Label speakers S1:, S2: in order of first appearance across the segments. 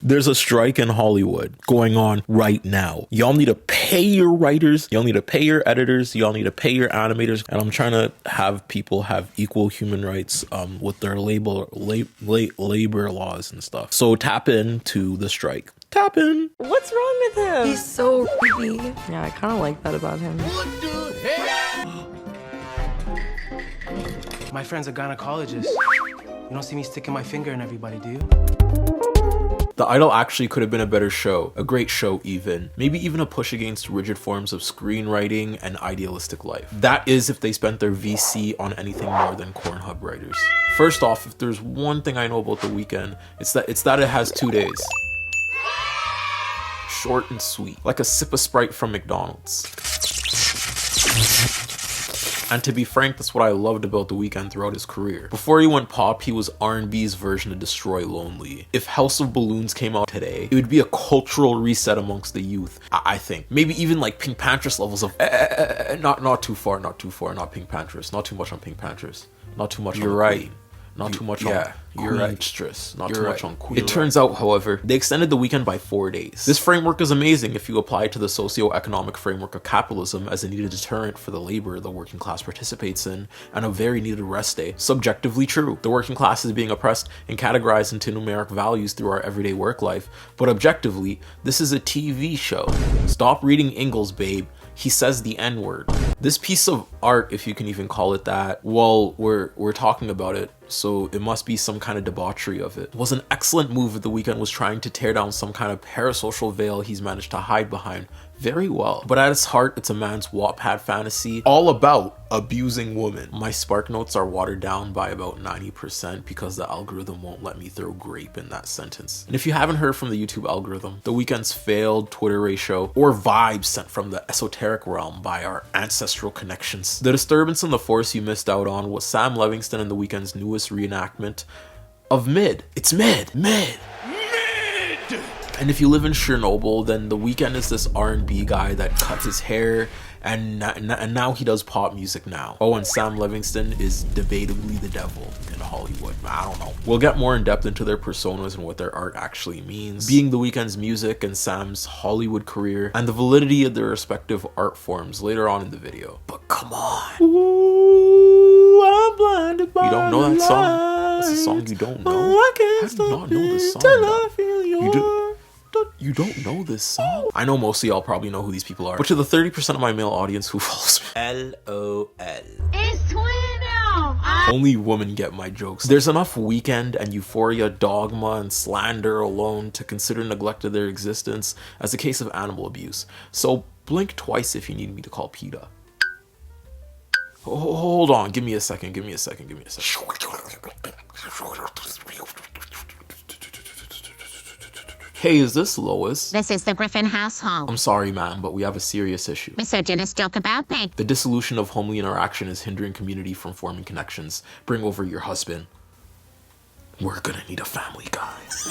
S1: There's a strike in Hollywood going on right now. Y'all need to pay your writers, y'all need to pay your editors, y'all need to pay your animators, and I'm trying to have people have equal human rights with their labor laws and stuff. So tap into the strike. Tap in.
S2: What's wrong with him?
S3: He's so creepy.
S2: Yeah, I kind of like that about him.
S4: What the hell? My friend's a gynecologist. You don't see me sticking my finger in everybody, do you?
S1: The Idol actually could have been a better show, a great show even. Maybe even a push against rigid forms of screenwriting and idealistic life. That is if they spent their VC on anything more than Pornhub writers. First off, if there's one thing I know about The Weeknd, it's that it has 2 days. Short and sweet, like a sip of Sprite from McDonald's. And to be frank, that's what I loved about The Weeknd throughout his career. Before he went pop, he was R&B's version of Destroy Lonely. If House of Balloons came out today, it would be a cultural reset amongst the youth, I think. Maybe even like Pink Panthers levels of not too far, not Pink Panthers, not too much on Pink Panthers, not too much on Queen. Not too much on Queenstress. Not too much on Queen. It turns out, however, they extended The Weeknd by 4 days. This framework is amazing if you apply it to the socio-economic framework of capitalism as a needed deterrent for the labor the working class participates in, and a very needed rest day. Subjectively true. The working class is being oppressed and categorized into numeric values through our everyday work life, but objectively, this is a TV show. Stop reading Ingalls, babe. He says the N-word. This piece of art, if you can even call it that, well, we're talking about it, so it must be some kind of debauchery of it. Was an excellent move if The Weeknd was trying to tear down some kind of parasocial veil he's managed to hide behind very well. But at its heart, it's a man's WattPad fantasy all about abusing women. My spark notes are watered down by about 90% because the algorithm won't let me throw grape in that sentence. And if you haven't heard from the YouTube algorithm, The Weeknd's failed Twitter ratio or vibes sent from the esoteric realm by our ancestral connections. The disturbance and the force you missed out on was Sam Levingston and The Weeknd's newest reenactment of Mid. It's Mid. And if you live in Chernobyl, then The Weeknd is this R&B guy that cuts his hair and now he does pop music now. Oh, and Sam Levingston is debatably the devil in Hollywood. I don't know. We'll get more in depth into their personas and what their art actually means, being The Weeknd's music and Sam's Hollywood career, and the validity of their respective art forms later on in the video. But come on. Ooh, I'm blinded by you don't know that song? That's a song you don't know? I do not know this song. You don't know this song? I know most of y'all probably know who these people are, but to the 30% of my male audience who follows me, LOL.
S5: It's Twitter!
S1: Only women get my jokes. There's enough Weeknd and Euphoria, dogma, and slander alone to consider neglect of their existence as a case of animal abuse. So blink twice if you need me to call PETA. Hold on, give me a second. Hey, is this Lois?
S5: This is the Griffin household.
S1: I'm sorry, ma'am, but we have a serious issue.
S5: Misogynist joke about me.
S1: The dissolution of homely interaction is hindering community from forming connections. Bring over your husband. We're gonna need a family, guys.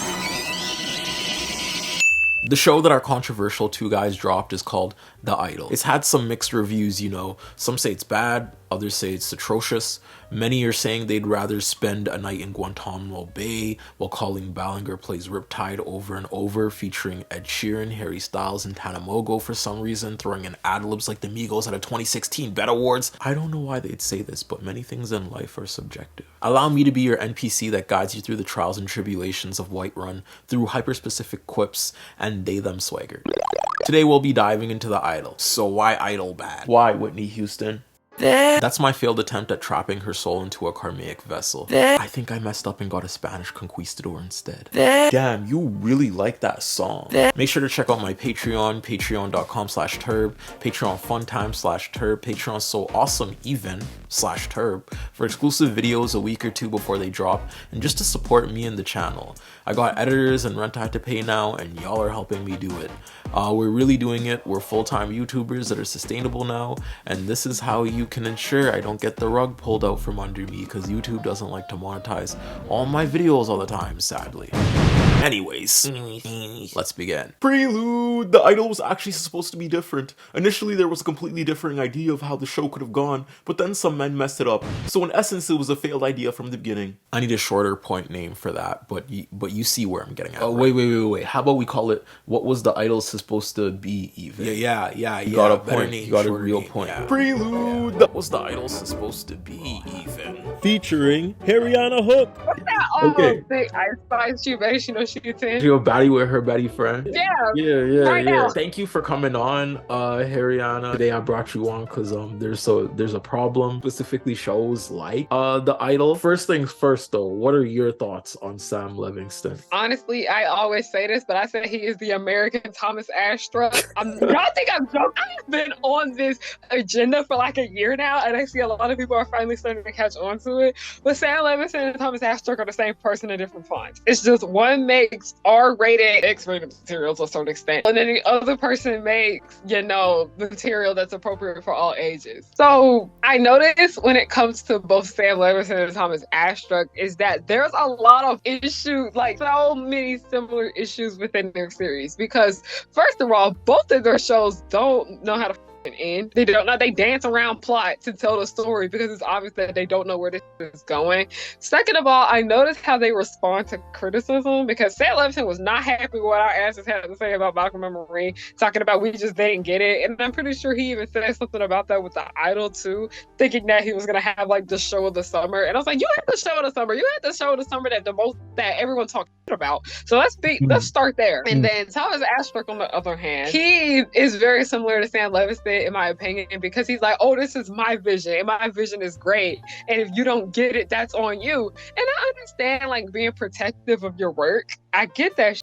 S1: The show that our controversial two guys dropped is called The Idol. It's had some mixed reviews, you know. Some say it's bad, others say it's atrocious. Many are saying they'd rather spend a night in Guantanamo Bay while calling Ballinger Plays Riptide over and over, featuring Ed Sheeran, Harry Styles, and Tana Mongeau for some reason, throwing in ad-libs like the Migos at a 2016 BET Awards. I don't know why they'd say this, but many things in life are subjective. Allow me to be your NPC that guides you through the trials and tribulations of Whiterun through hyper-specific quips and they-them swagger. Today we'll be diving into The Idol. So why Idol bad? Why Whitney Houston? That's my failed attempt at trapping her soul into a karmic vessel. I think I messed up and got a Spanish conquistador instead. Damn, you really like that song. Make sure to check out my Patreon, patreon.com/turb, Patreon funtime/turb, Patreon so awesome even /turb for exclusive videos a week or two before they drop, and just to support me and the channel. I got editors and rent I have to pay now, and y'all are helping me do it. We're really doing it. We're full-time YouTubers that are sustainable now, and this is how you can ensure I don't get the rug pulled out from under me, because YouTube doesn't like to monetize all my videos all the time, sadly. Anyways, let's begin. Prelude! The Idol was actually supposed to be different. Initially, there was a completely different idea of how the show could have gone, but then some men messed it up. So in essence, it was a failed idea from the beginning. I need a shorter point name for that, but you see where I'm getting at. Oh, right? Wait. How about we call it, what was the Idol supposed to be even? Yeah. You got a point. You got a real point. Yeah. Prelude! What was the Idol supposed to be even? Featuring Hariyanna Hook.
S2: What's that? Oh, okay. I spied you, baby. She knows she gets in.
S1: She a baddie with her baddie friend.
S2: Yeah.
S1: Right now. Thank you for coming on, Hariyanna. Today I brought you on because there's a problem, specifically shows like The Idol. First things first though, what are your thoughts on Sam Levingston?
S2: Honestly, I always say this, but I say he is the American Thomas Astra. Y'all think I'm joking? I've been on this agenda for like a year now, and I see a lot of people are finally starting to catch on to it. But Sam Levingston and Thomas Astra are the same person in different fonts. It's just one makes R-rated, X-rated material to a certain extent, and then the other person makes, material that's appropriate for all ages. So I noticed when it comes to both Sam Levingston and Thomas Astra is that there's a lot of issues, like so many similar issues within their series, because first of all, both of their shows don't know how to end. They don't know. They dance around plot to tell the story because it's obvious that they don't know where this is going. Second of all, I noticed how they respond to criticism, because Sam Levingston was not happy with what our asses had to say about Malcolm and Marie, talking about we just didn't get it. And I'm pretty sure he even said something about that with The Idol too, thinking that he was gonna have like the show of the summer. And I was like, you had the show of the summer. You had the show of the summer that everyone talked about. So let's start there. And then Thomas Astra, on the other hand, he is very similar to Sam Levingston in my opinion, because he's like, oh, this is my vision and my vision is great, and if you don't get it, that's on you. And I understand like being protective of your work, I get that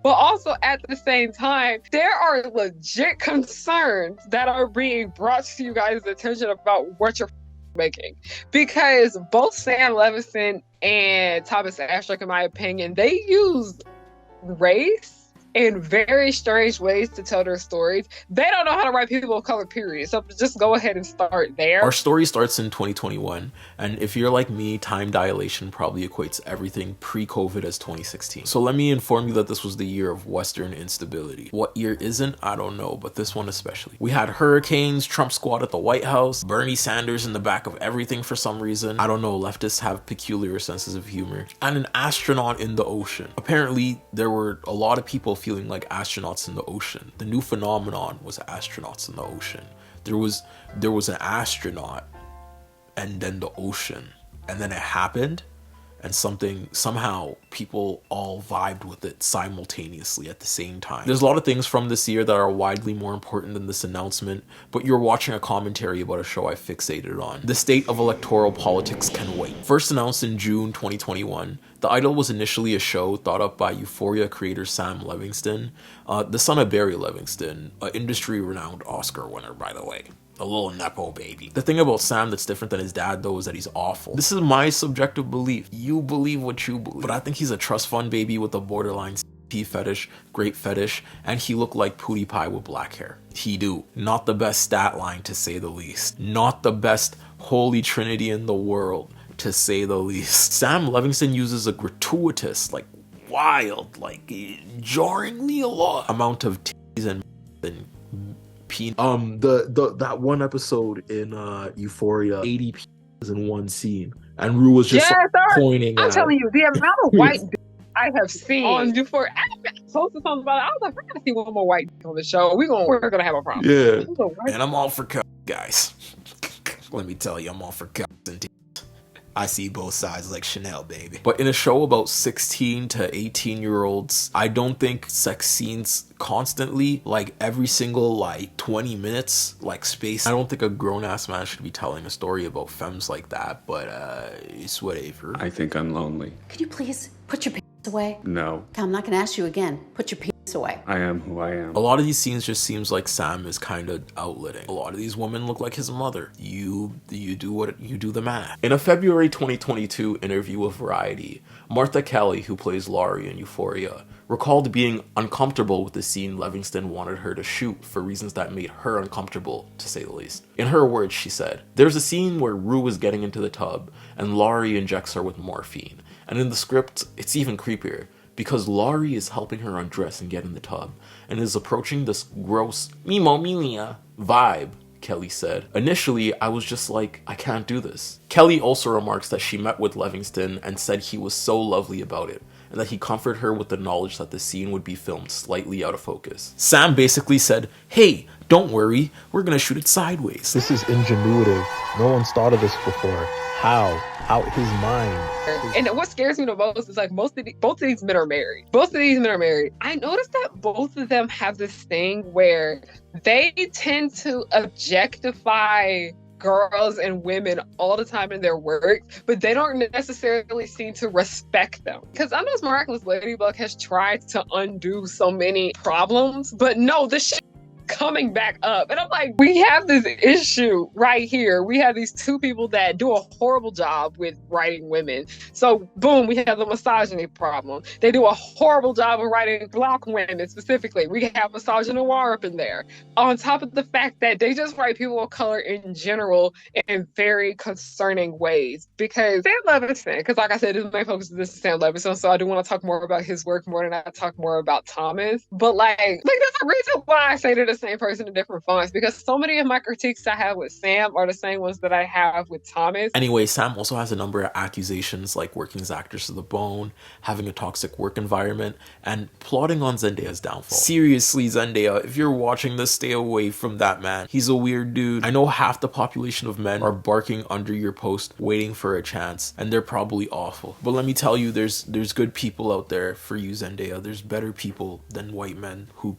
S2: but also at the same time, there are legit concerns that are being brought to you guys' attention about what you're making, because both Sam Levingston and Thomas Astra, in my opinion, they use race in very strange ways to tell their stories. They don't know how to write people of color, period. So just go ahead and start there.
S1: Our story starts in 2021, and if you're like me, time dilation probably equates everything pre-COVID as 2016. So let me inform you that this was the year of Western instability. What year isn't, I don't know, but this one especially. We had hurricanes, Trump squad at the White House, Bernie Sanders in the back of everything for some reason. I don't know, leftists have peculiar senses of humor. And an astronaut in the ocean. Apparently, there were a lot of people feeling like astronauts in the ocean. The new phenomenon was astronauts in the ocean. There was an astronaut and then the ocean, and then it happened, and somehow people all vibed with it simultaneously at the same time. There's a lot of things from this year that are widely more important than this announcement, but you're watching a commentary about a show I fixated on. The state of electoral politics can wait. First announced in June 2021, The Idol was initially a show thought up by Euphoria creator Sam Levingston, the son of Barry Levingston, an industry-renowned Oscar winner, by the way. A little nepo baby. The thing about Sam that's different than his dad though is that he's awful. This is my subjective belief. You believe what you believe. But I think he's a trust fund baby with a borderline pee fetish, grape fetish, and he looked like Pootie Pie with black hair. He do. Not the best stat line to say the least. Not the best holy trinity in the world to say the least. Sam Levingston uses a gratuitous, like wild, like jarringly a lot amount of titties and that one episode in Euphoria, 80 pieces in one scene, and Rue was just pointing.
S2: I'm telling you, the amount of white I have seen on Euphoria. I posted something about it. I was like, we're gonna see one more white on the show. We're gonna have a problem.
S1: Yeah, and I'm all for guys. Let me tell you, I'm all for and I see both sides like Chanel, baby. But in a show about 16 to 18-year-olds, I don't think sex scenes constantly, like every single like 20 minutes, like space. I don't think a grown-ass man should be telling a story about femmes like that, but it's whatever.
S3: I think I'm lonely.
S6: Could you please put your pants away?
S3: No.
S6: I'm not gonna ask you again. Put your pants away.
S3: I am who I am.
S1: A lot of these scenes just seems like Sam is kind of outletting. A lot of these women look like his mother. You do the math. In a February 2022 interview with Variety, Martha Kelly, who plays Laurie in Euphoria, recalled being uncomfortable with the scene Levingston wanted her to shoot for reasons that made her uncomfortable, to say the least. In her words, she said, "There's a scene where Rue is getting into the tub and Laurie injects her with morphine. And in the script, it's even creepier, because Laurie is helping her undress and get in the tub, and is approaching this gross Mimo vibe, Kelly said. Initially, I was just like, I can't do this. Kelly also remarks that she met with Levingston and said he was so lovely about it, and that he comforted her with the knowledge that the scene would be filmed slightly out of focus. Sam basically said, hey, don't worry, we're gonna shoot it sideways.
S3: This is ingenuitive. No one's thought of this before. How? Out his mind.
S2: And what scares me the most is like both of these men are married. Both of these men are married. I noticed that both of them have this thing where they tend to objectify girls and women all the time in their work, but they don't necessarily seem to respect them. Because I know this Miraculous Ladybug has tried to undo so many problems, but no, this shit coming back up. And I'm like, we have this issue right here. We have these two people that do a horrible job with writing women. So boom, we have the misogyny problem. They do a horrible job of writing Black women specifically. We have misogynoir up in there. On top of the fact that they just write people of color in general in very concerning ways. Because Sam Levingston, because like I said, his main focus is Sam Levingston, so I do want to talk more about his work more than I talk more about Thomas. But like there's a reason why I say they're the same person in different fonts, because so many of my critiques I have with Sam are the same ones that I have with Thomas.
S1: Anyway, Sam also has a number of accusations like working his actors to the bone, having a toxic work environment, and plotting on Zendaya's downfall. Seriously, Zendaya, if you're watching this, stay away from that man. He's a weird dude. I know half the population of men are barking under your post waiting for a chance, and they're probably awful. But let me tell you, there's good people out there for you, Zendaya. There's better people than white men who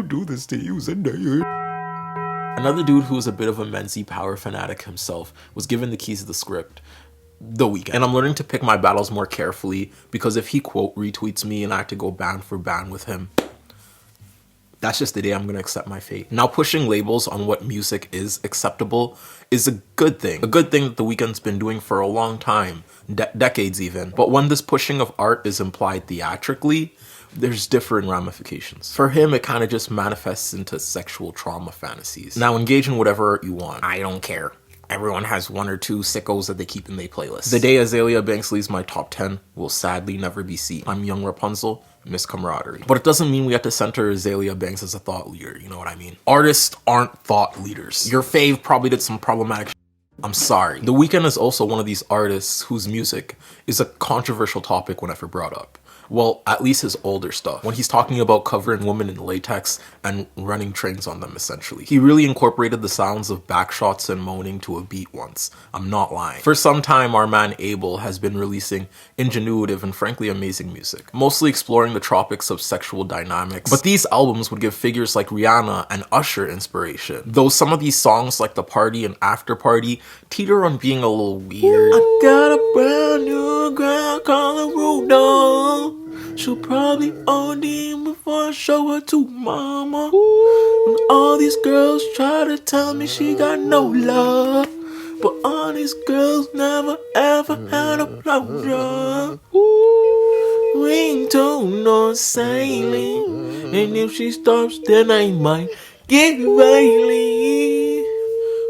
S1: do this to you, Zendaya. Another dude who was a bit of a Menzi power fanatic himself was given the keys to the script, The Weeknd. And I'm learning to pick my battles more carefully, because if he quote retweets me and I have to go band for band with him, that's just the day I'm gonna accept my fate. Now, pushing labels on what music is acceptable is a good thing. A good thing that The Weeknd's been doing for a long time, decades even. But when this pushing of art is implied theatrically, there's different ramifications. For him, it kind of just manifests into sexual trauma fantasies. Now, engage in whatever art you want. I don't care. Everyone has one or two sickos that they keep in their playlist. The day Azalea Banks leaves my top 10 will sadly never be seen. I'm young Rapunzel, Miss Camaraderie. But it doesn't mean we have to center Azalea Banks as a thought leader, you know what I mean? Artists aren't thought leaders. Your fave probably did some problematic shit. I'm sorry. The Weeknd is also one of these artists whose music is a controversial topic whenever brought up. Well, at least his older stuff, when he's talking about covering women in latex and running trains on them, essentially. He really incorporated the sounds of backshots and moaning to a beat once. I'm not lying. For some time, our man Abel has been releasing ingenuitive and frankly amazing music, mostly exploring the tropics of sexual dynamics. But these albums would give figures like Rihanna and Usher inspiration, though some of these songs like The Party and After Party teeter on being a little weird. I got a brand new girl calling Rudolph. She'll probably OD before I show her to mama. And all these girls try to tell me she got no love, but all these girls never ever had a blowjob. Ringtone on sailing, and if she stops, then I might get Bailey.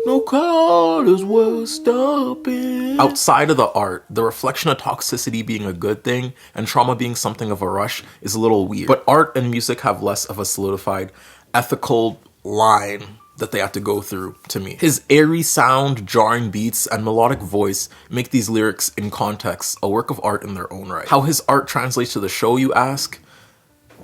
S1: No callers were stopping. Outside of the art, the reflection of toxicity being a good thing and trauma being something of a rush is a little weird. But art and music have less of a solidified ethical line that they have to go through to me. His airy sound, jarring beats, and melodic voice make these lyrics in context a work of art in their own right. How his art translates to the show, you ask?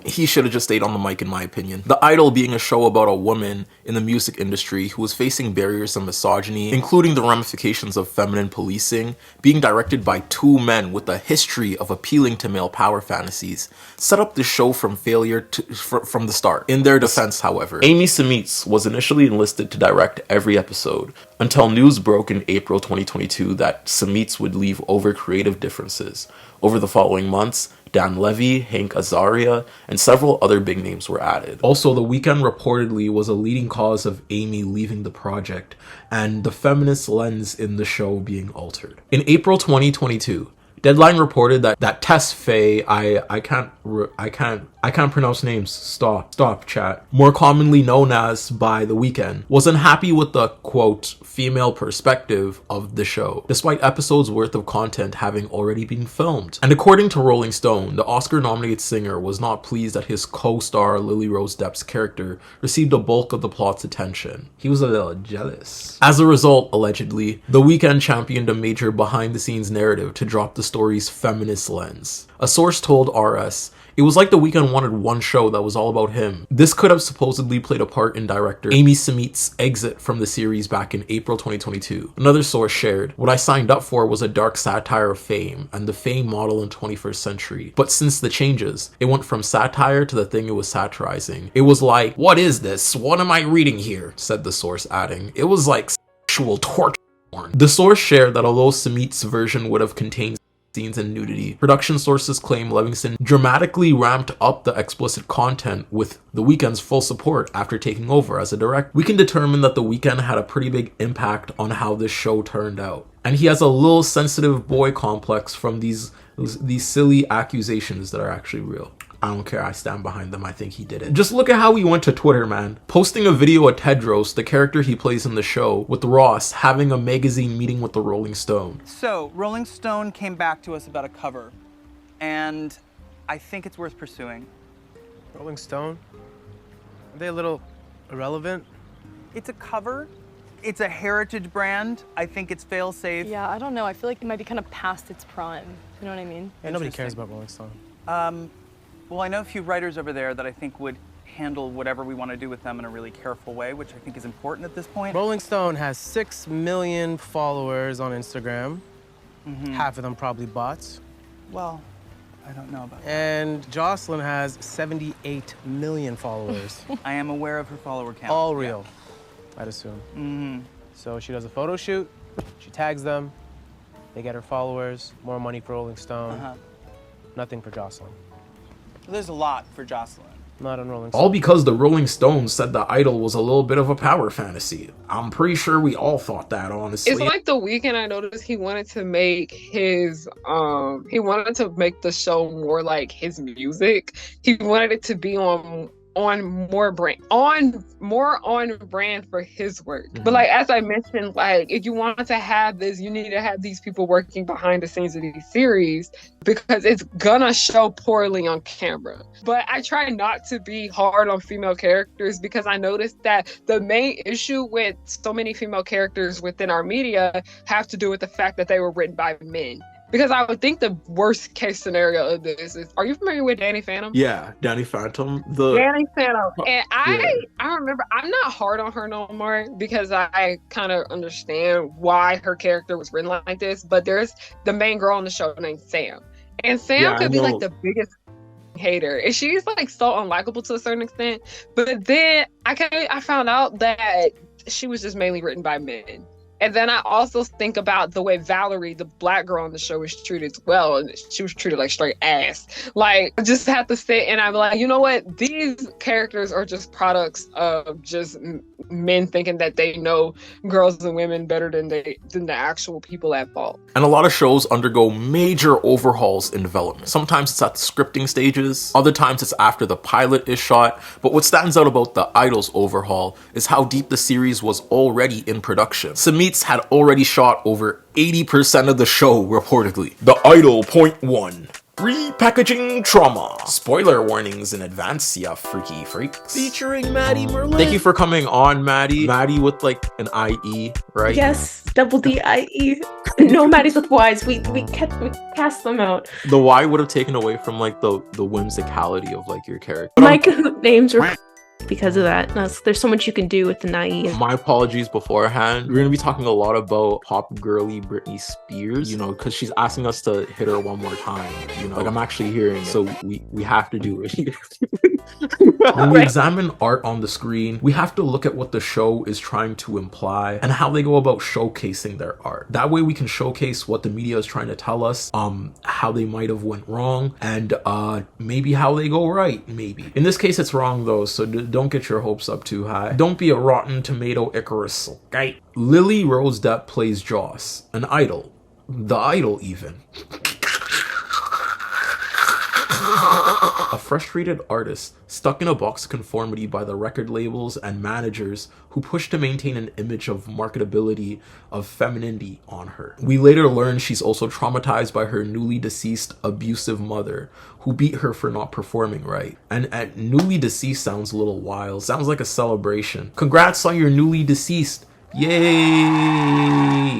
S1: He should have just stayed on the mic, in my opinion. The Idol being a show about a woman in the music industry who was facing barriers of misogyny, including the ramifications of feminine policing, being directed by two men with a history of appealing to male power fantasies, set up the show from failure from the start. In their defense, however, Amy Seimetz was initially enlisted to direct every episode, until news broke in April 2022 that Seimetz would leave over creative differences. Over the following months, Dan Levy, Hank Azaria, and several other big names were added. Also, The Weeknd reportedly was a leading cause of Amy leaving the project, and the feminist lens in the show being altered. In April 2022, Deadline reported that Tess Faye, I can't pronounce names. Stop, chat. More commonly known as by The Weeknd, was unhappy with the quote female perspective of the show, despite episodes worth of content having already been filmed. And according to Rolling Stone, the Oscar-nominated singer was not pleased that his co-star Lily Rose Depp's character received a bulk of the plot's attention. He was a little jealous. As a result, allegedly, The Weeknd championed a major behind-the-scenes narrative to drop the story's feminist lens. A source told RS, "It was like The Weeknd wanted one show that was all about him." This could have supposedly played a part in director Amy Summit's exit from the series back in April 2022. Another source shared, "What I signed up for was a dark satire of fame and the fame model in 21st century. But since the changes, it went from satire to the thing it was satirizing. It was like, what is this? What am I reading here?" said the source, adding, "It was like sexual torture porn." The source shared that although Summit's version would have contained scenes and nudity, production sources claim Levingston dramatically ramped up the explicit content with The Weeknd's full support after taking over as a director. We can determine that The Weeknd had a pretty big impact on how this show turned out. And he has a little sensitive boy complex from these silly accusations that are actually real. I don't care, I stand behind them, I think he did it. Just look at how he went to Twitter, man. Posting a video of Tedros, the character he plays in the show, with Ross having a magazine meeting with the Rolling Stone.
S7: So, Rolling Stone came back to us about a cover, and I think it's worth pursuing.
S4: Rolling Stone? Are they a little irrelevant?
S7: It's a cover. It's a heritage brand. I think it's fail-safe.
S8: Yeah, I don't know. I feel like it might be kind of past its prime. You know what I mean?
S4: Yeah, nobody cares about Rolling Stone.
S7: Well, I know a few writers over there that I think would handle whatever we want to do with them in a really careful way, which I think is important at this point.
S4: Rolling Stone has 6 million followers on Instagram. Half of them probably bots.
S7: Well, I don't know about that.
S4: And Jocelyn has 78 million followers.
S7: I am aware of her follower count.
S4: All real, I'd assume. So she does a photo shoot, she tags them, they get her followers, more money for Rolling Stone, nothing for Jocelyn.
S7: There's a lot for Jocelyn.
S4: Not on Rolling Stone.
S1: All because the Rolling Stones said the Idol was a little bit of a power fantasy. I'm pretty sure we all thought that, honestly.
S2: It's like The Weeknd, I noticed he wanted to make his he wanted to make the show more like his music. He wanted it to be on more on brand for his work. But like, as I mentioned, like, if you want to have this, you need to have these people working behind the scenes of these series, because it's gonna show poorly on camera. But I try not to be hard on female characters, because I noticed that the main issue with so many female characters within our media have to do with the fact that they were written by men. Because I would think the worst case scenario of this is, are you familiar with Danny Phantom?
S1: Yeah, Danny Phantom.
S2: Danny Phantom. And I remember, I'm not hard on her no more, because I kind of understand why her character was written like this. But there's the main girl on the show named Sam. And Sam could be like the biggest hater. And she's like so unlikable to a certain extent. But then I found out that she was just mainly written by men. And then I also think about the way Valerie, the black girl on the show, was treated as well. And she was treated like straight ass. Like, I just have to sit and I'm like, you know what? These characters are just products of just men thinking that they know girls and women better than the actual people at fault.
S1: And a lot of shows undergo major overhauls in development. Sometimes it's at the scripting stages, other times it's after the pilot is shot. But what stands out about the Idol's overhaul is how deep the series was already in production. Summit's had already shot over 80% of the show, reportedly. The Idol .1. Repackaging trauma. Spoiler warnings in advance, ya freaky freaks.
S9: Featuring Maddie Merlin.
S1: Thank you for coming on, Maddie. Maddie with like an IE, right?
S9: Yes, double D-I-E. No Maddies with Ys. We cast them out.
S1: The Y would have taken away from like the whimsicality of like your character.
S9: My Kahoot names are because of that. There's so much you can do with the IE.
S1: My apologies beforehand. We're gonna be talking a lot about pop girly Brittney Spears, you know, because she's asking us to hit her one more time. You know, like I'm actually hearing it, so we have to do it. When we examine art on the screen, we have to look at what the show is trying to imply and how they go about showcasing their art. That way we can showcase what the media is trying to tell us, how they might have went wrong, and maybe how they go right, maybe. In this case, it's wrong though, so don't get your hopes up too high. Don't be a rotten tomato Icarus, okay? Lily Rose Depp plays Joss, an idol. The Idol even. A frustrated artist stuck in a box of conformity by the record labels and managers who push to maintain an image of marketability of femininity on her. We later learn she's also traumatized by her newly deceased abusive mother who beat her for not performing right. And newly deceased sounds a little wild, sounds like a celebration. Congrats on your newly deceased. Yay!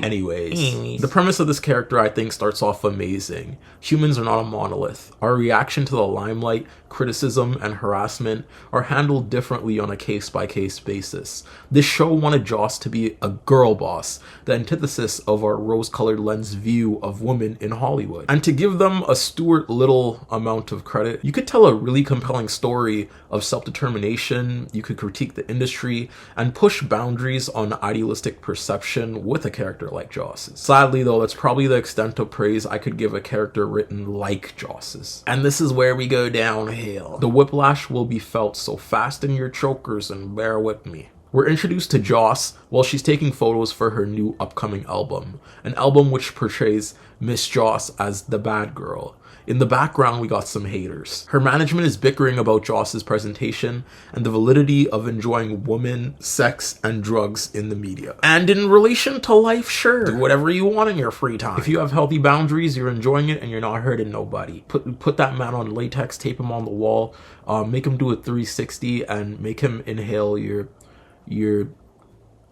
S1: Anyways, the premise of this character I think starts off amazing. Humans are not a monolith. Our reaction to the limelight, criticism, and harassment are handled differently on a case-by-case basis. This show wanted Joss to be a girl boss, the antithesis of our rose-colored lens view of women in Hollywood. And to give them a Stuart Little amount of credit, you could tell a really compelling story of self-determination, you could critique the industry, and push boundaries on idealistic perception with a character like Joss's. Sadly though, that's probably the extent of praise I could give a character written like Joss's. And this is where we go downhill. The whiplash will be felt, so fasten your chokers and bear with me. We're introduced to Joss while she's taking photos for her new upcoming album, an album which portrays Miss Joss as the bad girl. In the background, we got some haters. Her management is bickering about Joss's presentation and the validity of enjoying women, sex, and drugs in the media. And in relation to life, sure, do whatever you want in your free time. If you have healthy boundaries, you're enjoying it and you're not hurting nobody. Put that man on latex, tape him on the wall, make him do a 360, and make him inhale your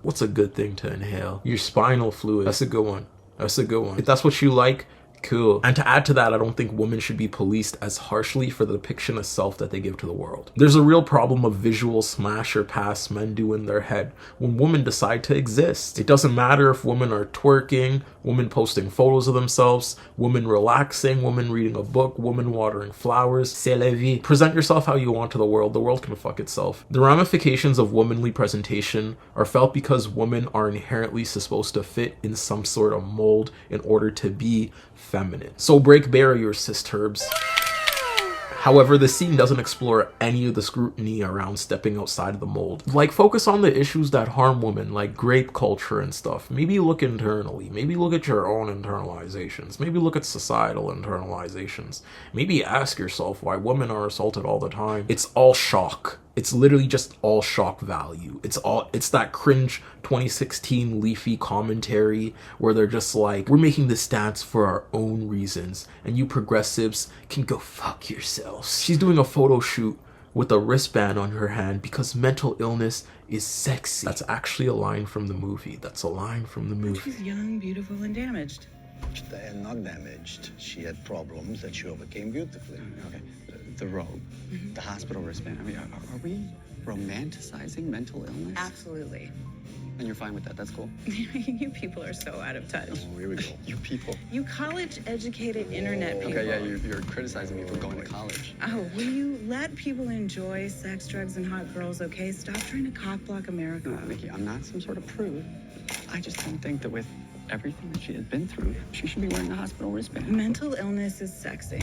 S1: what's a good thing to inhale? Your spinal fluid. That's a good one. That's a good one. If that's what you like, cool. And to add to that, I don't think women should be policed as harshly for the depiction of self that they give to the world. There's a real problem of visual smash or pass men do in their head when women decide to exist. It doesn't matter if women are twerking, women posting photos of themselves, women relaxing, women reading a book, women watering flowers. C'est la vie. Present yourself how you want to the world can fuck itself. The ramifications of womanly presentation are felt because women are inherently supposed to fit in some sort of mold in order to be feminine. So break barriers, sis-turbs. However, the scene doesn't explore any of the scrutiny around stepping outside of the mold. Like, focus on the issues that harm women, like grape culture and stuff. Maybe look internally. Maybe look at your own internalizations. Maybe look at societal internalizations. Maybe ask yourself why women are assaulted all the time. It's all shock. It's literally just all shock value. It's that cringe 2016 Leafy commentary where they're just like, we're making this stance for our own reasons and you progressives can go fuck yourselves. She's doing a photo shoot with a wristband on her hand because mental illness is sexy. That's actually a line from the movie. That's a line from the movie.
S10: She's young, beautiful, and damaged.
S11: And not damaged. She had problems that she overcame beautifully.
S10: Okay. The robe, the hospital wristband. I mean, are we romanticizing mental illness?
S12: Absolutely.
S10: And you're fine with that? That's cool.
S12: You people are so out of touch.
S11: Oh, here we go.
S10: You people.
S12: You college-educated internet people.
S10: Okay, yeah, you're criticizing me for going to college.
S12: Oh, will you let people enjoy sex, drugs, and hot girls, okay? Stop trying to cock-block America.
S10: No, Nikki, I'm not some sort of prude. I just don't think that with everything that she has been through, she should be wearing a hospital wristband.
S12: Mental illness is sexy.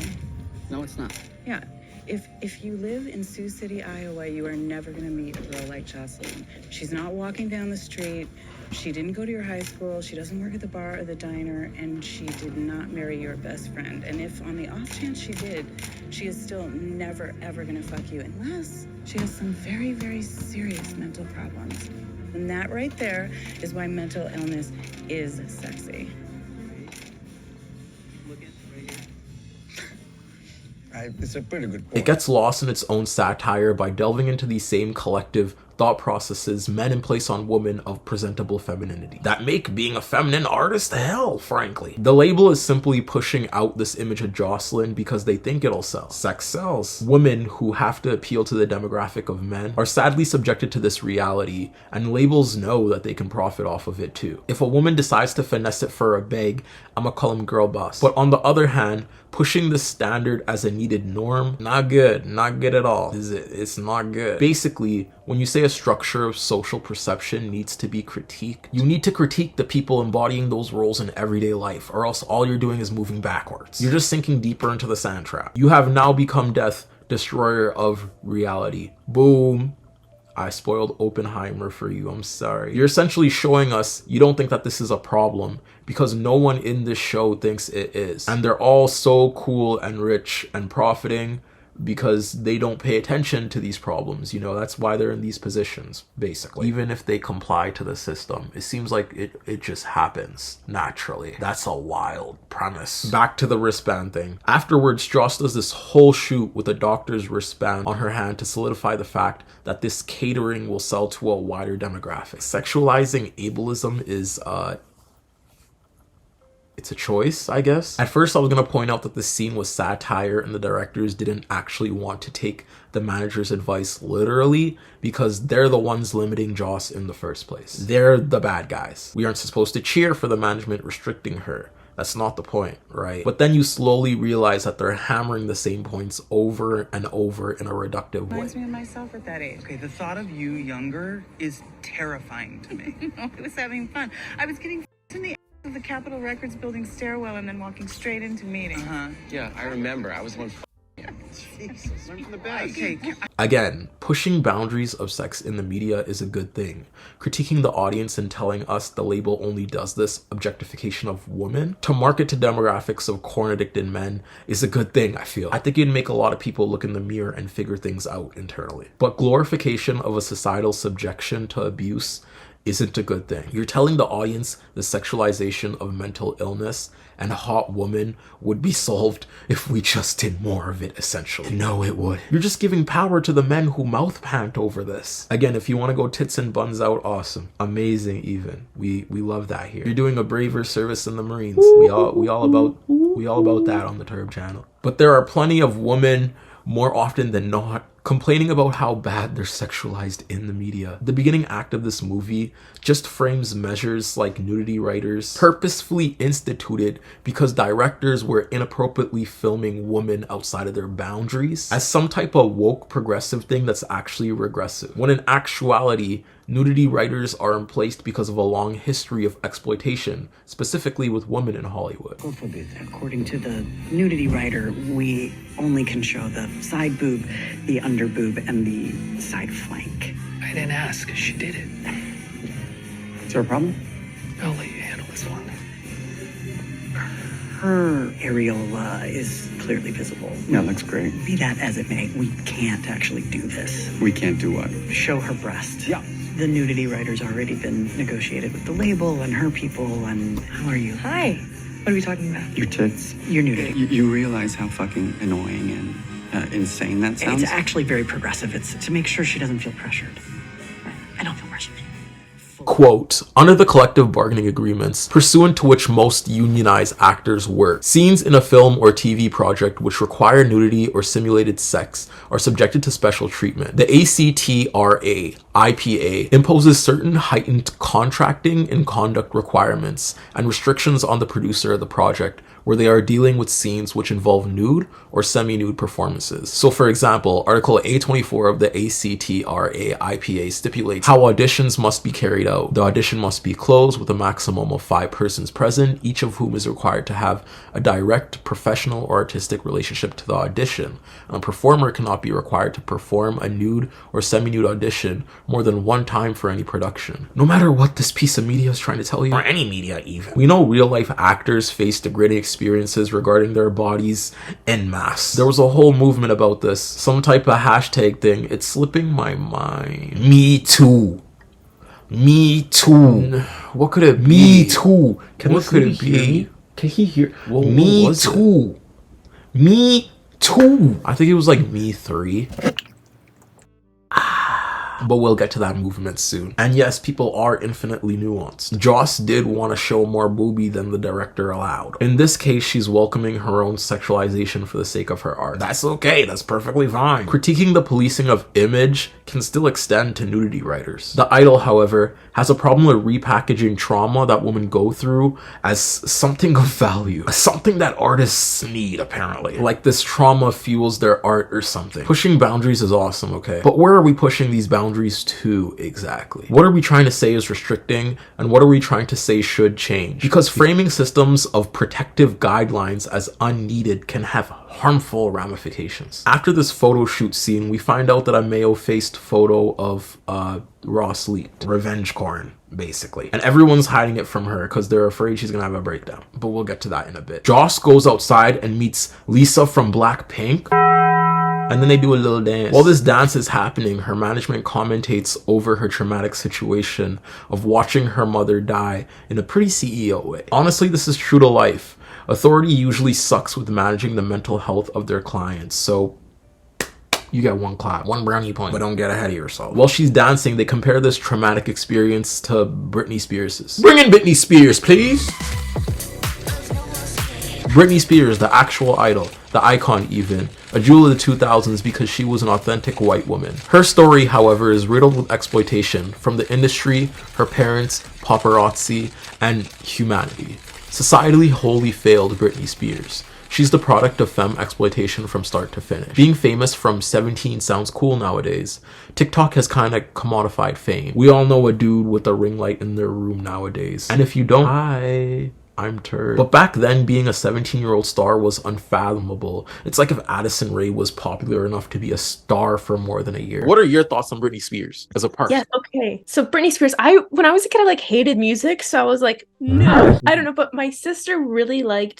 S10: No, it's not.
S12: Yeah. If you live in Sioux City, Iowa, you are never going to meet a girl like Jocelyn. She's not walking down the street. She didn't go to your high school. She doesn't work at the bar or the diner. And she did not marry your best friend. And if on the off chance she did, she is still never, ever going to fuck you unless she has some very, very serious mental problems. And that right there is why mental illness is sexy.
S11: It's a pretty good point.
S1: It gets lost in its own satire by delving into these same collective thought processes men place on women of presentable femininity that make being a feminine artist hell, frankly. The label is simply pushing out this image of Jocelyn because they think it'll sell. Sex sells. Women who have to appeal to the demographic of men are sadly subjected to this reality, and labels know that they can profit off of it too. If a woman decides to finesse it for a bag, I'ma call him girl boss. But on the other hand, pushing the standard as a needed norm, not good at all. It's not good. Basically, when you say a structure of social perception needs to be critiqued, you need to critique the people embodying those roles in everyday life, or else all you're doing is moving backwards. You're just sinking deeper into the sand trap. You have now become death, destroyer of reality. Boom. I spoiled Oppenheimer for you, I'm sorry. You're essentially showing us you don't think that this is a problem because no one in this show thinks it is. And they're all so cool and rich and profiting because they don't pay attention to these problems, you know. That's why they're in these positions, basically. Even if they comply to the system, it seems like it just happens naturally. That's a wild premise. Back to the wristband thing. Afterwards, Joss does this whole shoot with a doctor's wristband on her hand to solidify the fact that this catering will sell to a wider demographic. Sexualizing ableism is it's a choice, I guess. At first, I was gonna point out that the scene was satire and the directors didn't actually want to take the manager's advice literally because they're the ones limiting Joss in the first place. They're the bad guys. We aren't supposed to cheer for the management restricting her. That's not the point, right? But then you slowly realize that they're hammering the same points over and over in a reductive way.
S12: Reminds me of myself at that age.
S7: Okay, the thought of you younger is terrifying to me.
S12: No, I was having fun. I was getting in the of the Capitol Records building stairwell and then walking straight into meeting.
S10: Yeah, I remember. I was one. Jesus, learn from the best.
S1: Again, pushing boundaries of sex in the media is a good thing. Critiquing the audience and telling us the label only does this objectification of women to market to demographics of corn-addicted men is a good thing, I feel. I think it'd make a lot of people look in the mirror and figure things out internally. But glorification of a societal subjection to abuse isn't a good thing. You're telling the audience the sexualization of mental illness and hot women would be solved if we just did more of it, essentially. No, it would. You're just giving power to the men who mouth pant over this. Again, if you want to go tits and buns out, awesome. Amazing even. We love that here. You're doing a braver service than the Marines. We all about that on the Turb channel. But there are plenty of women, more often than not, complaining about how bad they're sexualized in the media. The beginning act of this movie just frames measures like nudity writers purposefully instituted because directors were inappropriately filming women outside of their boundaries as some type of woke progressive thing that's actually regressive, when in actuality nudity writers are in place because of a long history of exploitation, specifically with women in Hollywood.
S12: According to the nudity writer, we only can show the side boob, the under boob, and the side flank.
S10: I didn't ask. She did it. Is there a problem? I'll let you handle this one.
S12: Her areola is clearly visible.
S10: Yeah, looks great.
S12: Be that as it may, we can't actually do this.
S10: We can't do what?
S12: Show her breast.
S10: Yeah.
S12: The nudity writer's already been negotiated with the label and her people, and how are you?
S8: Hi. What are we talking about?
S10: Your tits.
S12: Your nudity.
S10: You realize how fucking annoying and insane that sounds?
S12: It's actually very progressive. It's to make sure she doesn't feel pressured. I don't feel pressured.
S1: Quote, under the collective bargaining agreements pursuant to which most unionized actors work, scenes in a film or TV project which require nudity or simulated sex are subjected to special treatment. The ACTRA IPA imposes certain heightened contracting and conduct requirements and restrictions on the producer of the project where they are dealing with scenes which involve nude or semi-nude performances. So for example, Article A24 of the ACTRA IPA stipulates how auditions must be carried out. The audition must be closed with a maximum of 5 persons present, each of whom is required to have a direct professional or artistic relationship to the audition. And a performer cannot be required to perform a nude or semi-nude audition more than 1 time for any production. No matter what this piece of media is trying to tell you, or any media even, we know real-life actors face degrading experiences regarding their bodies en masse. There was a whole movement about this, some type of hashtag thing. It's slipping my mind. Me too. Me too. What could it be? Me too. What could it be?
S3: Can he hear? Whoa,
S1: me too. Me too. I think it was like me 3. But we'll get to that movement soon. And yes, people are infinitely nuanced. Joss did want to show more boobie than the director allowed. In this case, she's welcoming her own sexualization for the sake of her art. That's okay, that's perfectly fine. Critiquing the policing of image can still extend to nudity writers. The Idol, however, has a problem with repackaging trauma that women go through as something of value. Something that artists need, apparently. Like this trauma fuels their art or something. Pushing boundaries is awesome, okay? But where are we pushing these boundaries boundaries to exactly? What are we trying to say is restricting, and what are we trying to say should change? Because framing systems of protective guidelines as unneeded can have harmful ramifications. After this photo shoot scene, we find out that a mayo-faced photo of Ross leaked. Revenge corn, basically. And everyone's hiding it from her because they're afraid she's gonna have a breakdown. But we'll get to that in a bit. Joss goes outside and meets Lisa from Blackpink. And then they do a little dance. While this dance is happening, her management commentates over her traumatic situation of watching her mother die in a pretty CEO way. Honestly, this is true to life. Authority usually sucks with managing the mental health of their clients, so you get one clap, one brownie point, but don't get ahead of yourself. While she's dancing, they compare this traumatic experience to Brittney Spears's. Bring in Brittney Spears, please! Brittney Spears, the actual idol, the icon even, a jewel of the 2000s because she was an authentic white woman. Her story, however, is riddled with exploitation from the industry, her parents, paparazzi, and humanity. Societally wholly failed Brittney Spears. She's the product of femme exploitation from start to finish. Being famous from 17 sounds cool nowadays. TikTok has kind of commodified fame. We all know a dude with a ring light in their room nowadays. And if you don't, I'm turd. But back then, being a 17-year-old star was unfathomable. It's like if Addison Rae was popular enough to be a star for more than a year. What are your thoughts on Britney Spears as a person?
S9: Yeah, okay. So Britney Spears, when I was a kid, I like hated music, so I was like, no. I don't know, but my sister really liked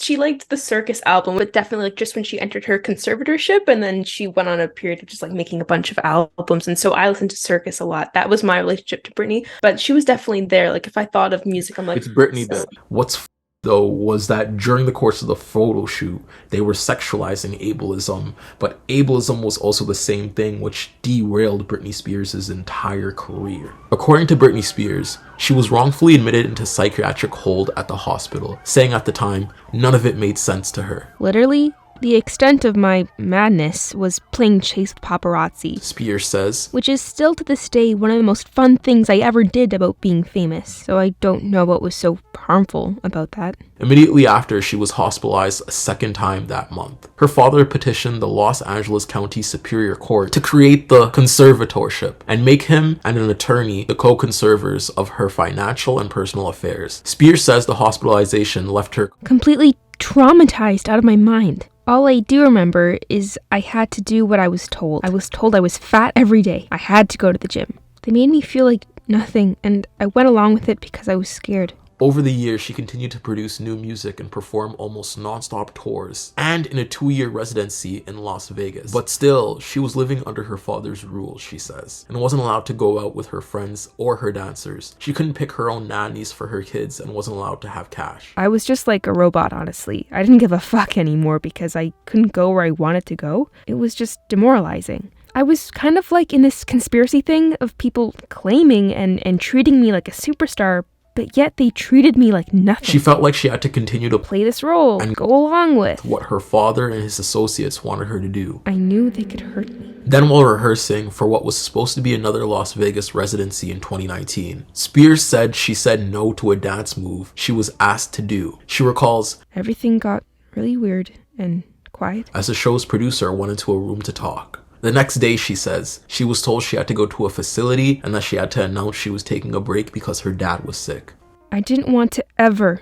S9: the Circus album, but definitely like just when she entered her conservatorship, and then she went on a period of just like making a bunch of albums, and so I listened to Circus a lot. That was my relationship to Britney, but she was definitely there. Like if I thought of music, I'm like,
S1: it's Britney, so. What's though was that during the course of the photo shoot, they were sexualizing ableism, but ableism was also the same thing which derailed Britney Spears' entire career. According to Britney Spears, she was wrongfully admitted into psychiatric hold at the hospital, saying at the time, none of it made sense to her.
S13: Literally, the extent of my madness was playing chase with paparazzi,
S1: Spears says,
S13: which is still to this day one of the most fun things I ever did about being famous, so I don't know what was so harmful about that.
S1: Immediately after, she was hospitalized a second time that month. Her father petitioned the Los Angeles County Superior Court to create the conservatorship and make him and an attorney the co-conservators of her financial and personal affairs. Spears says the hospitalization left her
S13: completely traumatized out of my mind. All I do remember is I had to do what I was told. I was told I was fat every day. I had to go to the gym. They made me feel like nothing, and I went along with it because I was scared.
S1: Over the years, she continued to produce new music and perform almost non-stop tours, and in a 2-year residency in Las Vegas. But still, she was living under her father's rules, she says, and wasn't allowed to go out with her friends or her dancers. She couldn't pick her own nannies for her kids and wasn't allowed to have cash.
S13: I was just like a robot, honestly. I didn't give a fuck anymore because I couldn't go where I wanted to go. It was just demoralizing. I was kind of like in this conspiracy thing of people claiming and treating me like a superstar, but yet they treated me like nothing.
S1: She felt like she had to continue to
S13: play this role and go along with
S1: what her father and his associates wanted her to do.
S13: I knew they could hurt me.
S1: Then while rehearsing for what was supposed to be another Las Vegas residency in 2019, Spears said she said no to a dance move she was asked to do. She recalls,
S13: everything got really weird and quiet
S1: as the show's producer went into a room to talk. The next day, she says, she was told she had to go to a facility and that she had to announce she was taking a break because her dad was sick.
S13: I didn't want to ever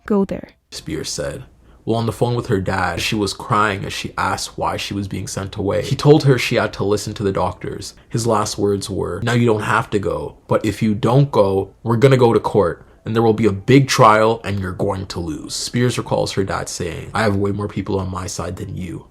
S13: go there,
S1: Spears said. While on the phone with her dad, she was crying as she asked why she was being sent away. He told her she had to listen to the doctors. His last words were, now you don't have to go, but if you don't go, we're gonna go to court. And there will be a big trial and you're going to lose. Spears recalls her dad saying, I have way more people on my side than you.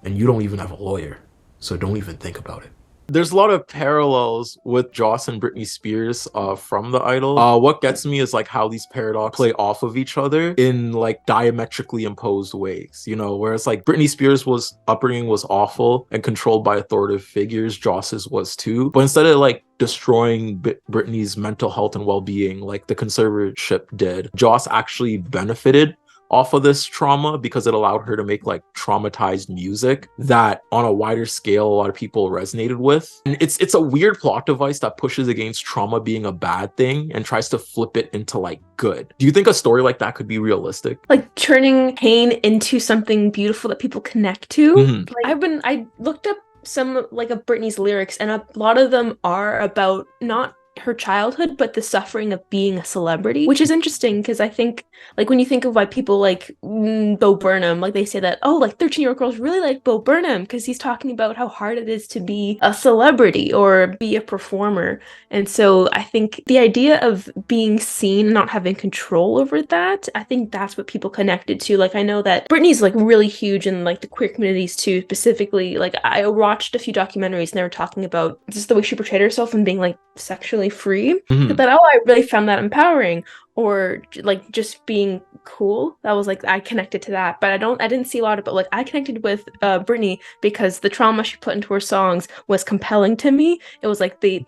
S1: And you don't even have a lawyer. So don't even think about it. There's a lot of parallels with Joss and Britney Spears from The Idol. What gets me is like how these paradoxes play off of each other in like diametrically imposed ways, you know, whereas like Britney Spears' upbringing was awful and controlled by authoritative figures, Joss's was too. But instead of like destroying Britney's mental health and well-being like the conservatorship did, Joss actually benefited off of this trauma because it allowed her to make like traumatized music that on a wider scale a lot of people resonated with. And it's a weird plot device that pushes against trauma being a bad thing and tries to flip it into like good. Do you think a story like that could be realistic?
S9: Like turning pain into something beautiful that people connect to?
S1: Mm-hmm.
S9: Like I looked up some like of Brittney's lyrics, and a lot of them are about not her childhood but the suffering of being a celebrity, which is interesting because I think like when you think of why people like Bo Burnham, like they say that, oh, like 13-year-old girls really like Bo Burnham because he's talking about how hard it is to be a celebrity or be a performer. And so I think the idea of being seen and not having control over that, I think that's what people connected to. Like I know that Brittney's like really huge in like the queer communities too, specifically. Like I watched a few documentaries and they were talking about just the way she portrayed herself and being like sexually free. That I really found that empowering, or like just being cool. That was like I connected to that, but I didn't see a lot about like I connected with Brittney because the trauma she put into her songs was compelling to me. It was like they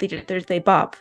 S9: bop,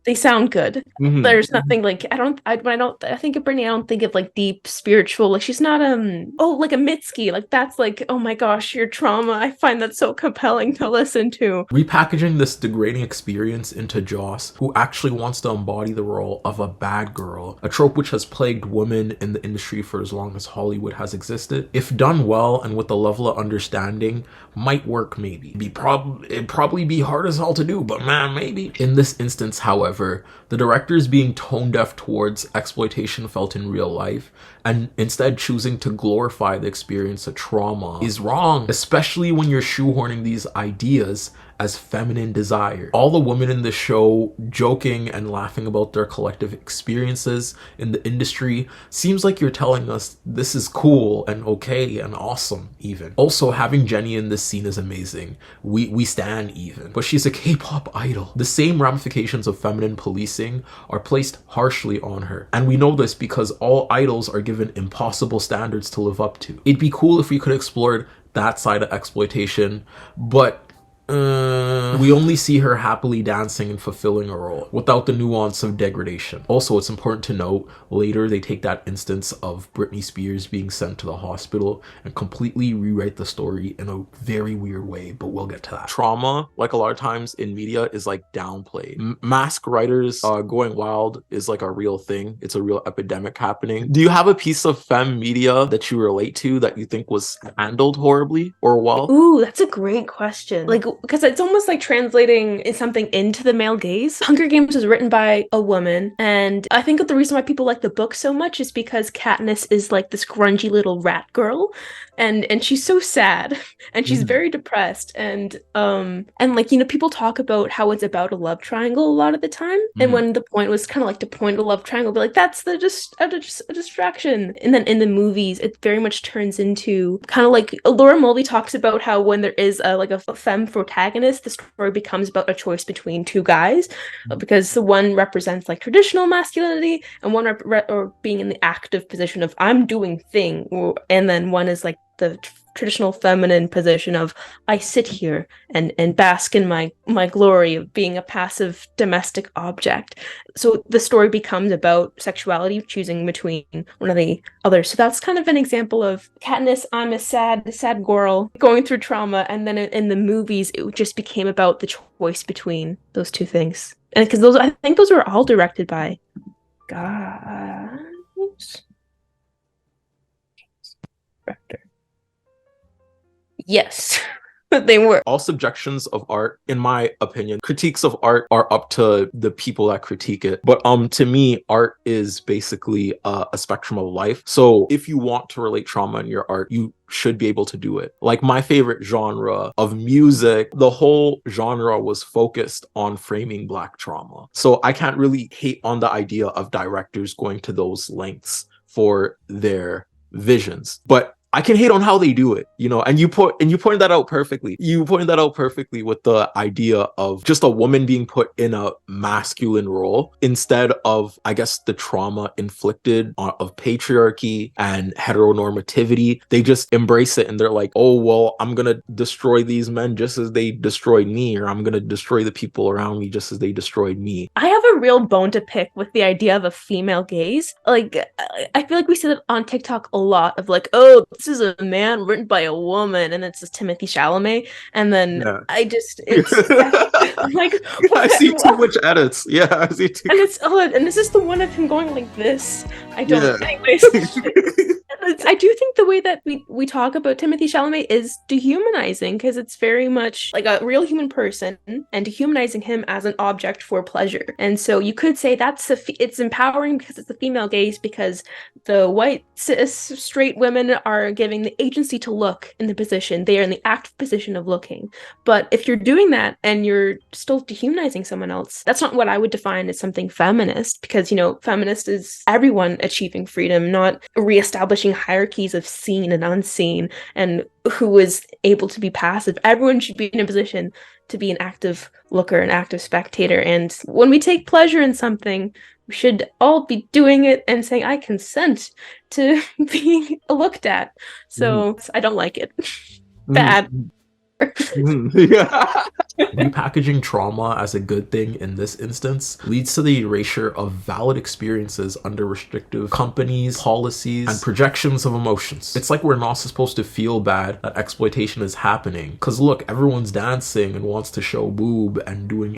S9: they sound good. There's nothing like when I think of Brittney, I don't think of like deep spiritual. Like she's not like a Mitski. Like that's like, oh my gosh, your trauma. I find that so compelling to listen to.
S1: Repackaging this degrading experience into Joss, who actually wants to embody the role of a bad girl, a trope which has plagued women in the industry for as long as Hollywood has existed. If done well and with a level of understanding, might work maybe. It'd probably be hard as hell to do, but man, maybe. In this instance, however, the directors being tone deaf towards exploitation felt in real life and instead choosing to glorify the experience of trauma is wrong, especially when you're shoehorning these ideas as feminine desire. All the women in the show joking and laughing about their collective experiences in the industry seems like you're telling us this is cool and okay and awesome even. Also, having Jenny in this scene is amazing. We stan even, but she's a K-pop idol. The same ramifications of feminine policing are placed harshly on her, and we know this because all idols are given impossible standards to live up to. It'd be cool if we could explore that side of exploitation, but we only see her happily dancing and fulfilling a role without the nuance of degradation. Also, it's important to note, later they take that instance of Brittney Spears being sent to the hospital and completely rewrite the story in a very weird way, but we'll get to that. Trauma, like a lot of times in media, is like downplayed. Mask writers going wild is like a real thing. It's a real epidemic happening. Do you have a piece of femme media that you relate to that you think was handled horribly or well?
S9: Ooh, that's a great question. Like, because it's almost like translating something into the male gaze. Hunger Games was written by a woman, and I think that the reason why people like the book so much is because Katniss is like this grungy little rat girl, and she's so sad, and she's very depressed, and like, you know, people talk about how it's about a love triangle a lot of the time, and when the point was kind of like to point a love triangle, be like, that's just a distraction. And then in the movies, it very much turns into kind of like Laura Mulvey talks about how when there is like a femme protagonist, the story becomes about a choice between two guys, because the one represents like traditional masculinity, and one or being in the active position of I'm doing thing, and then one is like the traditional feminine position of I sit here and bask in my glory of being a passive domestic object. So the story becomes about sexuality, choosing between one or the other. So that's kind of an example of Katniss, I'm a sad girl going through trauma, and then in the movies it just became about the choice between those two things. And because I think those were all directed by guys. Director. Yes, they were.
S1: All subjections of art, in my opinion, critiques of art are up to the people that critique it. But to me, art is basically a spectrum of life. So if you want to relate trauma in your art, you should be able to do it. Like my favorite genre of music, the whole genre was focused on framing Black trauma. So I can't really hate on the idea of directors going to those lengths for their visions. But I can hate on how they do it, you know, and you pointed that out perfectly. You pointed that out perfectly with the idea of just a woman being put in a masculine role instead of, I guess, the trauma inflicted of patriarchy and heteronormativity. They just embrace it and they're like, oh, well, I'm going to destroy these men just as they destroyed me, or I'm going to destroy the people around me just as they destroyed me.
S9: I have a real bone to pick with the idea of a female gaze. Like, I feel like we see that on TikTok a lot of like, oh, this is a man written by a woman, and it's just Timothée Chalamet, and then it's like
S1: I see too much edits. Yeah, I see too.
S9: And it's and this is the one of him going like this. I don't. Anyways. I do think the way that we talk about Timothée Chalamet is dehumanizing, because it's very much like a real human person and dehumanizing him as an object for pleasure. And so you could say it's empowering because it's the female gaze, because the white cis straight women are giving the agency to look in the position. They are in the active position of looking. But if you're doing that and you're still dehumanizing someone else, that's not what I would define as something feminist, because, you know, feminist is everyone achieving freedom, not reestablishing hierarchies of seen and unseen and who is able to be passive. Everyone should be in a position to be an active looker, an active spectator. And when we take pleasure in something, we should all be doing it and saying, I consent to being looked at. So I don't like it. Bad.
S1: Repackaging trauma as a good thing in this instance leads to the erasure of valid experiences under restrictive companies, policies, and projections of emotions. It's like we're not supposed to feel bad that exploitation is happening, because look, everyone's dancing and wants to show boob and doing,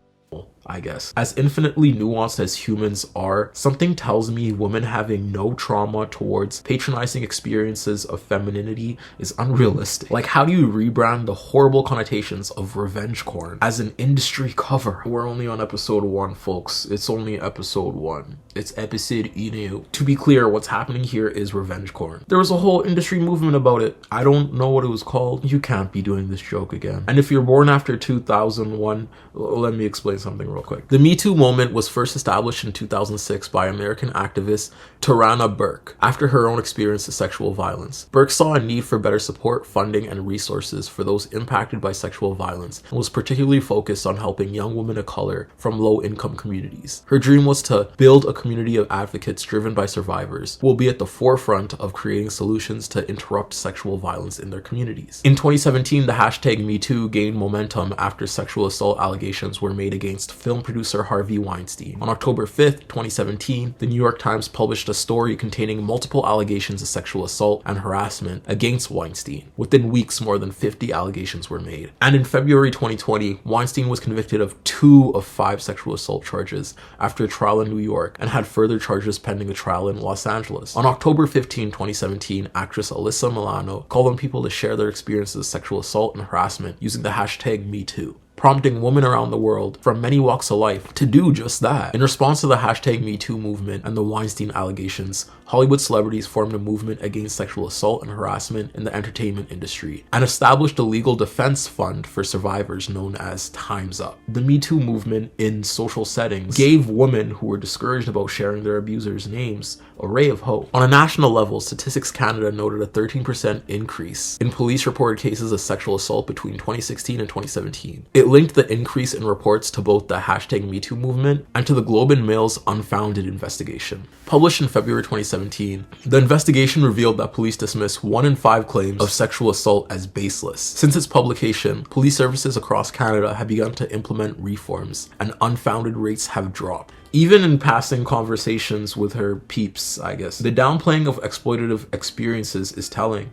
S1: I guess. As infinitely nuanced as humans are, something tells me women having no trauma towards patronizing experiences of femininity is unrealistic. Like, how do you rebrand the horrible connotations of revenge porn as an industry cover? We're only on episode 1, folks. It's only episode 1. It's episode 1. To be clear, what's happening here is revenge porn. There was a whole industry movement about it. I don't know what it was called. You can't be doing this joke again. And if you're born after 2001, let me explain something real quick. The Me Too movement was first established in 2006 by American activist Tarana Burke after her own experience of sexual violence. Burke saw a need for better support, funding, and resources for those impacted by sexual violence, and was particularly focused on helping young women of color from low-income communities. Her dream was to build a community of advocates driven by survivors who will be at the forefront of creating solutions to interrupt sexual violence in their communities. In 2017, the hashtag MeToo gained momentum after sexual assault allegations were made against film producer Harvey Weinstein. On October 5th, 2017, the New York Times published a story containing multiple allegations of sexual assault and harassment against Weinstein. Within weeks, more than 50 allegations were made. And in February 2020, Weinstein was convicted of 2 of 5 sexual assault charges after a trial in New York, and had further charges pending a trial in Los Angeles. On October 15, 2017, actress Alyssa Milano called on people to share their experiences of sexual assault and harassment using the hashtag MeToo, prompting women around the world from many walks of life to do just that. In response to the hashtag MeToo movement and the Weinstein allegations, Hollywood celebrities formed a movement against sexual assault and harassment in the entertainment industry and established a legal defense fund for survivors known as Time's Up. The MeToo movement in social settings gave women who were discouraged about sharing their abusers' names a ray of hope. On a national level, Statistics Canada noted a 13% increase in police reported cases of sexual assault between 2016 and 2017. It linked the increase in reports to both the hashtag MeToo movement and to the Globe and Mail's unfounded investigation. Published in February 2017, the investigation revealed that police dismissed 1 in 5 claims of sexual assault as baseless. Since its publication, police services across Canada have begun to implement reforms, and unfounded rates have dropped. Even in passing conversations with her peeps, I guess, the downplaying of exploitative experiences is telling.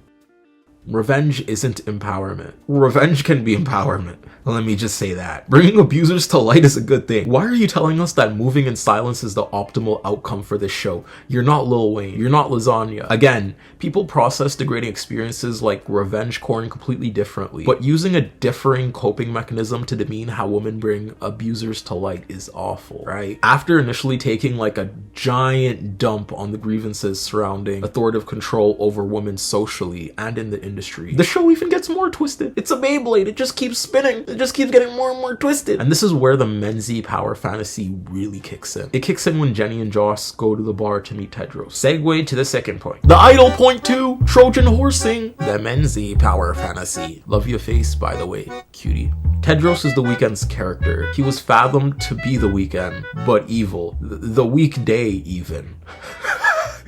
S1: Revenge isn't empowerment. Revenge can be empowerment. Let me just say that. Bringing abusers to light is a good thing. Why are you telling us that moving in silence is the optimal outcome for this show? You're not Lil Wayne. You're not lasagna. Again, people process degrading experiences like revenge porn completely differently, but using a differing coping mechanism to demean how women bring abusers to light is awful, right? After initially taking like a giant dump on the grievances surrounding authoritative control over women socially and in the industry, the show even gets more twisted. It's a Beyblade. It just keeps spinning. It just keeps getting more and more twisted. And this is where the Menzi power fantasy really kicks in. It kicks in when Jenny and Joss go to the bar to meet Tedros. Segue to the second point. The idol point 2, Trojan horsing. The Menzi power fantasy. Love your face, by the way, cutie. Tedros is the Weeknd's character. He was fathomed to be the Weeknd, but evil. The weekday even.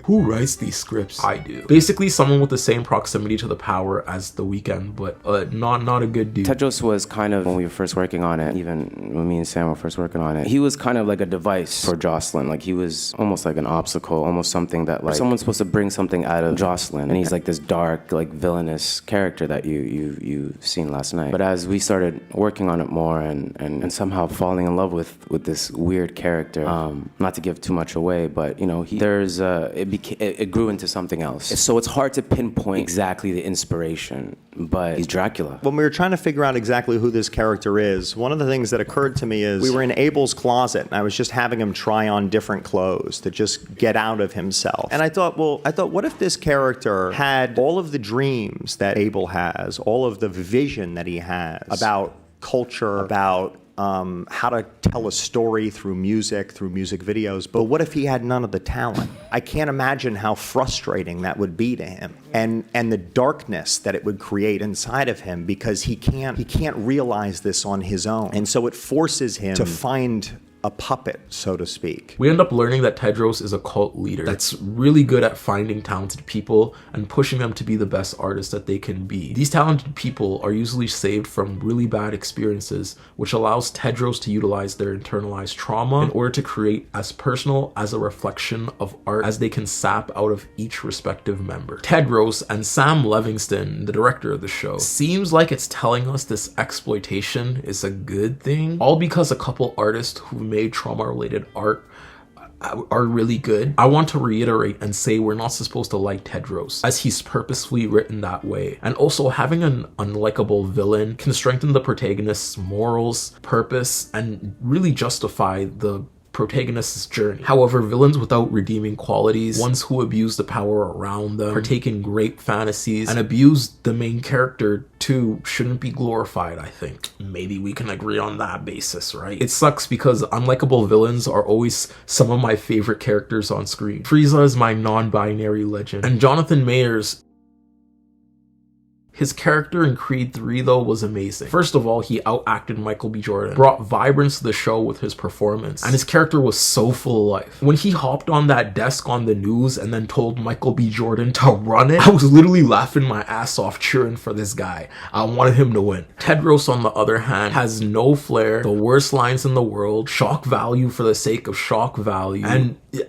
S1: Who writes these scripts? I do. Basically, someone with the same proximity to the power as the Weeknd, but not a good dude.
S14: Tedros was kind of, when we were first working on it, even when me and Sam were first working on it, he was kind of like a device for Jocelyn. Like, he was almost like an obstacle, almost something that, like, someone's supposed to bring something out of Jocelyn, and he's like this dark, like, villainous character that you've seen last night. But as we started working on it more and somehow falling in love with this weird character, not to give too much away, but, you know, it it grew into something else. So it's hard to pinpoint exactly the inspiration, but he's Dracula.
S15: When we were trying to figure out exactly who this character is, one of the things that occurred to me is we were in Abel's closet, and I was just having him try on different clothes to just get out of himself. And I thought, what if this character had all of the dreams that Abel has, all of the vision that he has about culture, about how to tell a story through music videos, but what if he had none of the talent? I can't imagine how frustrating that would be to him, and the darkness that it would create inside of him, because he can't realize this on his own, and so it forces him to find a puppet, so to speak.
S1: We end up learning that Tedros is a cult leader that's really good at finding talented people and pushing them to be the best artists that they can be. These talented people are usually saved from really bad experiences, which allows Tedros to utilize their internalized trauma in order to create as personal as a reflection of art as they can sap out of each respective member. Tedros and Sam Levingston, the director of the show, seems like it's telling us this exploitation is a good thing, all because a couple artists who made trauma-related art are really good. I want to reiterate and say we're not supposed to like Tedros, as he's purposefully written that way. And also, having an unlikable villain can strengthen the protagonist's morals, purpose, and really justify the protagonist's journey. However, villains without redeeming qualities, ones who abuse the power around them, partake in great fantasies, and abuse the main character too, shouldn't be glorified, I think. Maybe we can agree on that basis, right? It sucks because unlikable villains are always some of my favorite characters on screen. Frieza is my non-binary legend, and Jonathan Mayers, his character in Creed 3 though was amazing. First of all, he outacted Michael B. Jordan, brought vibrance to the show with his performance, and his character was so full of life. When he hopped on that desk on the news and then told Michael B. Jordan to run it, I was literally laughing my ass off cheering for this guy. I wanted him to win. Tedros, on the other hand, has no flair, the worst lines in the world, shock value for the sake of shock value,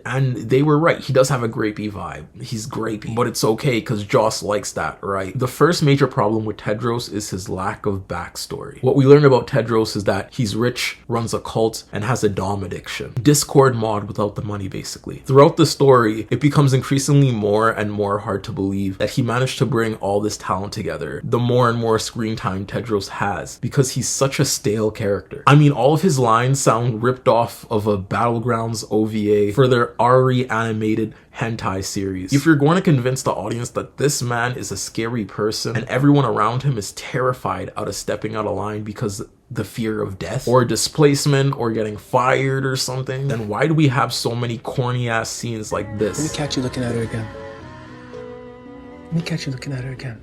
S1: and they were right. He does have a grapey vibe. He's grapey, but it's okay because Joss likes that, right? The first major problem with Tedros is his lack of backstory. What we learn about Tedros is that he's rich, runs a cult, and has a dom addiction. Discord mod without the money, basically. Throughout the story, it becomes increasingly more and more hard to believe that he managed to bring all this talent together the more and more screen time Tedros has, because he's such a stale character. I mean, all of his lines sound ripped off of a Battlegrounds OVA for their Ari animated hentai series. If you're going to convince the audience that this man is a scary person and everyone around him is terrified out of stepping out of line because the fear of death or displacement or getting fired or something, then why do we have so many corny ass scenes like this?
S16: Let me catch you looking at her again. Let me catch you looking at her again.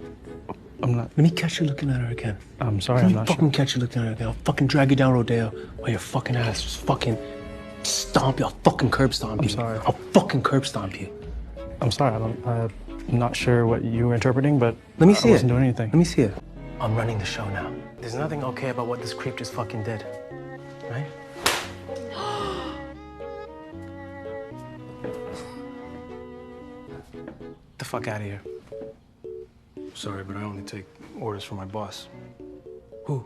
S16: I'm not. Let me catch you looking at her again. I'm sorry, I'm not sure. Let me fucking catch you looking at her again. I'll fucking drag you down Rodeo while your fucking ass just fucking stomp you. I'll fucking curb stomp you. I'm sorry. I'll fucking curb stomp you.
S17: I'm sorry. I'm not sure what you were interpreting, but
S16: let me see it.
S17: I wasn't doing anything.
S16: Let me see it. I'm running the show now. There's nothing okay about what this creep just fucking did, right? Get the fuck out of here.
S17: Sorry, but I only take orders from my boss.
S16: Who?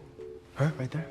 S16: Her? Right there?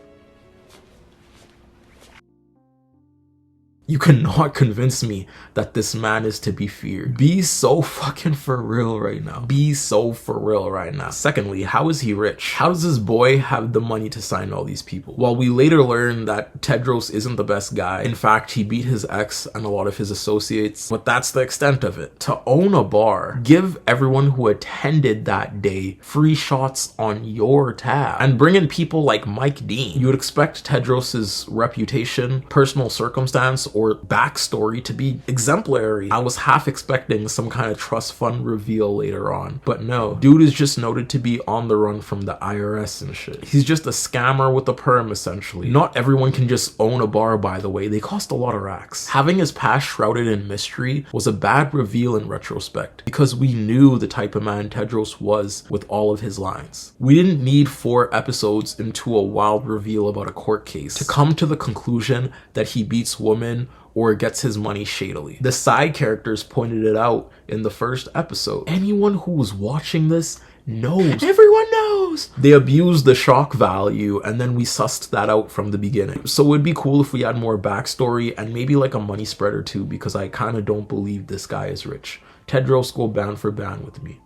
S1: You cannot convince me that this man is to be feared. Be so fucking for real right now. Be so for real right now. Secondly, how is he rich? How does this boy have the money to sign all these people? While we later learn that Tedros isn't the best guy, in fact, he beat his ex and a lot of his associates, but that's the extent of it. To own a bar, give everyone who attended that day free shots on your tab, and bring in people like Mike Dean. You would expect Tedros's reputation, personal circumstance, or backstory to be exemplary. I was half expecting some kind of trust fund reveal later on, but no. Dude is just noted to be on the run from the IRS and shit. He's just a scammer with a perm, essentially. Not everyone can just own a bar, by the way. They cost a lot of racks. Having his past shrouded in mystery was a bad reveal in retrospect, because we knew the type of man Tedros was with all of his lines. We didn't need 4 episodes into a wild reveal about a court case to come to the conclusion that he beats women or gets his money shadily. The side characters pointed it out in the first episode. Anyone who was watching this knows. Everyone knows. They abused the shock value, and then we sussed that out from the beginning. So it'd be cool if we had more backstory and maybe like a money spread or two, because I kind of don't believe this guy is rich. Tedros, go band for band with me.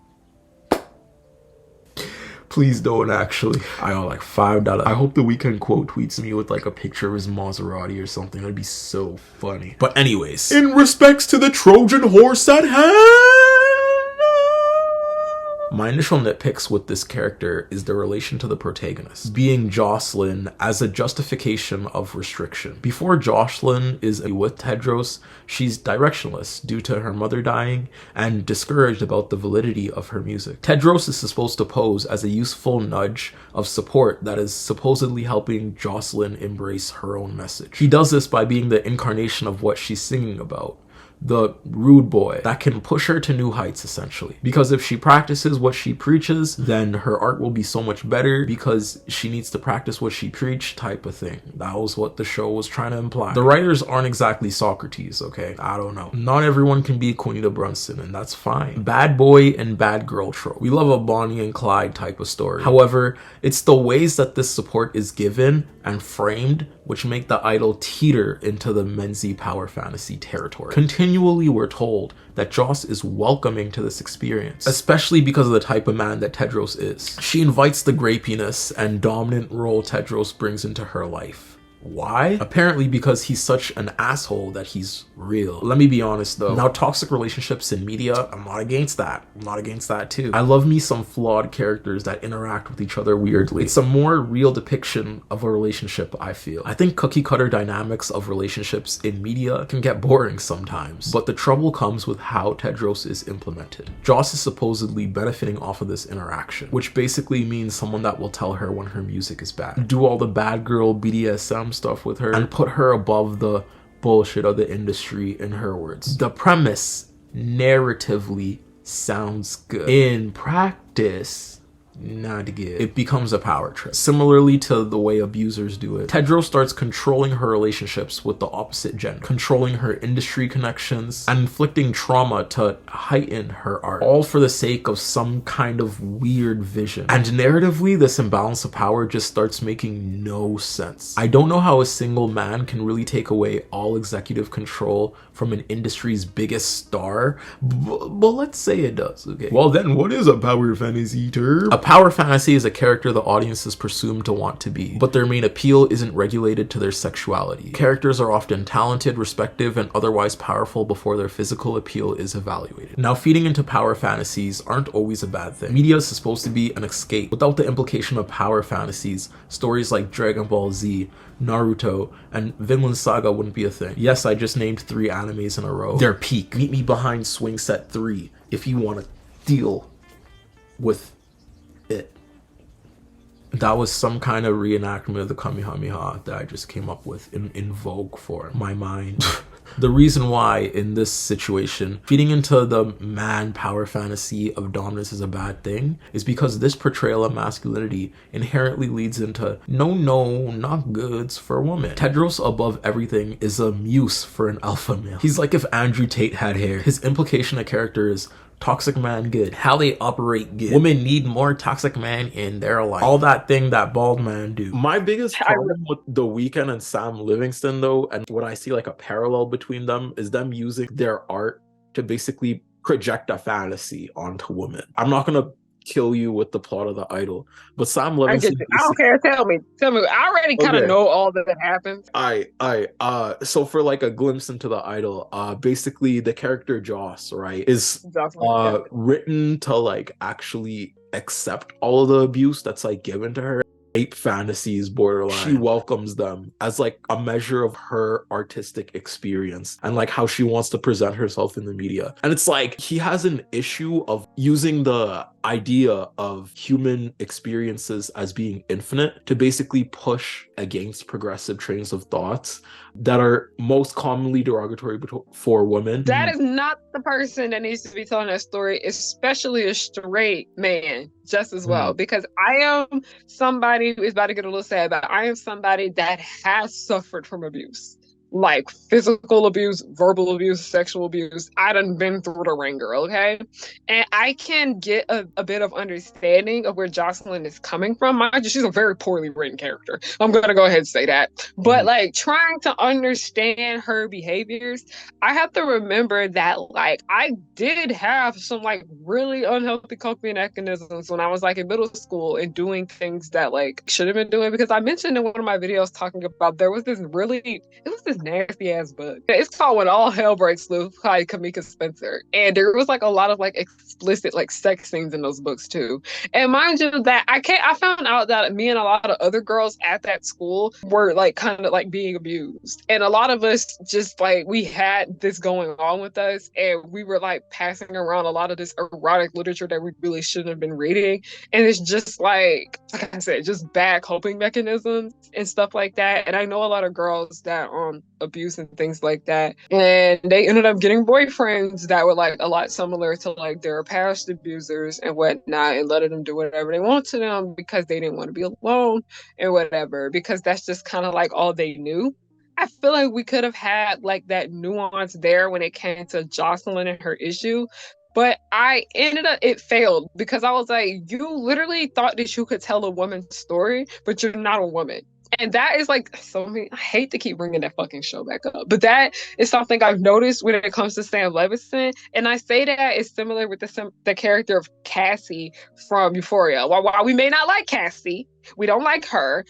S1: Please don't, actually. I owe like $5. I hope the Weeknd quote tweets me with like a picture of his Maserati or something. That'd be so funny. But anyways, in respects to the Trojan horse at hand, my initial nitpicks with this character is the relation to the protagonist, being Jocelyn as a justification of restriction. Before Jocelyn is with Tedros, she's directionless due to her mother dying and discouraged about the validity of her music. Tedros is supposed to pose as a useful nudge of support that is supposedly helping Jocelyn embrace her own message. He does this by being the incarnation of what she's singing about, the rude boy that can push her to new heights, essentially. Because if she practices what she preaches, then her art will be so much better because she needs to practice what she preached, type of thing. That was what the show was trying to imply. The writers aren't exactly Socrates, okay? I don't know. Not everyone can be Quinita Brunson, and that's fine. Bad boy and bad girl trope. We love a Bonnie and Clyde type of story. However, it's the ways that this support is given and framed which make the idol teeter into the Menzi power fantasy territory. Continually we're told that Joss is welcoming to this experience, especially because of the type of man that Tedros is. She invites the grapiness and dominant role Tedros brings into her life. Why? Apparently because he's such an asshole that he's real. Let me be honest though. Now, toxic relationships in media, I'm not against that. I'm not against that too. I love me some flawed characters that interact with each other weirdly. It's a more real depiction of a relationship, I feel. I think cookie cutter dynamics of relationships in media can get boring sometimes, but the trouble comes with how Tedros is implemented. Joss is supposedly benefiting off of this interaction, which basically means someone that will tell her when her music is bad, do all the bad girl BDSM stuff with her, and put her above the bullshit of the industry, in her words. The premise narratively sounds good. In practice, not good. It becomes a power trip. Similarly to the way abusers do it, Tedros starts controlling her relationships with the opposite gender, controlling her industry connections, and inflicting trauma to heighten her art, all for the sake of some kind of weird vision. And narratively, this imbalance of power just starts making no sense. I don't know how a single man can really take away all executive control from an industry's biggest star, but let's say it does, okay? Well then, what is a power fantasy term? A power fantasy is a character the audience is presumed to want to be, but their main appeal isn't regulated to their sexuality. Characters are often talented, respective, and otherwise powerful before their physical appeal is evaluated. Now, feeding into power fantasies aren't always a bad thing. Media is supposed to be an escape. Without the implication of power fantasies, stories like Dragon Ball Z, Naruto, and Vinland Saga wouldn't be a thing. Yes, I just named 3 animes in a row. They're peak. Meet me behind Swing Set 3 if you want to deal with it. That was some kind of reenactment of the Kamehameha that I just came up with in Vogue for my mind. The reason why in this situation feeding into the man power fantasy of dominance is a bad thing is because this portrayal of masculinity inherently leads into no, not goods for a woman. Tedros above everything is a muse for an alpha male. He's like if Andrew Tate had hair. His implication of character is toxic man good, how they operate good. Women need more toxic man in their life. All that thing that bald man do. My biggest problem with The Weeknd and Sam Livingston though, and what I see like a parallel between them, is them using their art to basically project a fantasy onto women. I'm not gonna kill you with the plot of The Idol, but Sam Livingston,
S2: I don't care. Tell me. I already kind of know all that happens.
S1: So for like a glimpse into The Idol, basically the character Joss, right, is written to like actually accept all of the abuse that's like given to her. Rape fantasies borderline. She welcomes them as like a measure of her artistic experience and like how she wants to present herself in the media. And it's like he has an issue of using the idea of human experiences as being infinite to basically push against progressive trains of thoughts that are most commonly derogatory for women.
S2: That is not the person that needs to be telling that story, especially a straight man, just as well. Because I am somebody who is about to get a little sad, but I am somebody that has suffered from abuse. like physical abuse, verbal abuse, sexual abuse. I done been through the ringer, okay? And I can get a bit of understanding of where Jocelyn is coming from. Mind you, she's a very poorly written character. I'm gonna go ahead and say that. But like trying to understand her behaviors, I have to remember that like I did have some like really unhealthy coping mechanisms when I was like in middle school and doing things that like should have been doing, because I mentioned in one of my videos talking about there was this nasty ass book. It's called When All Hell Breaks Loose by Kamika Spencer. And there was like a lot of like explicit like sex scenes in those books too. And mind you that I found out that me and a lot of other girls at that school were like kind of like being abused. And a lot of us just like we had this going on with us, and we were like passing around a lot of this erotic literature that we really shouldn't have been reading. And it's just like I said, just bad coping mechanisms and stuff like that. And I know a lot of girls that abuse and things like that, and they ended up getting boyfriends that were like a lot similar to like their past abusers and whatnot, and letting them do whatever they want to them because they didn't want to be alone and whatever, because that's just kind of like all they knew. I feel like we could have had like that nuance there when it came to Jocelyn and her issue. But it failed because I was like, you literally thought that you could tell a woman's story, but you're not a woman. And that is like, I hate to keep bringing that fucking show back up, but that is something I've noticed when it comes to Sam Levingston. And I say that it's similar with the character of Cassie from Euphoria. While we may not like Cassie, we don't like her,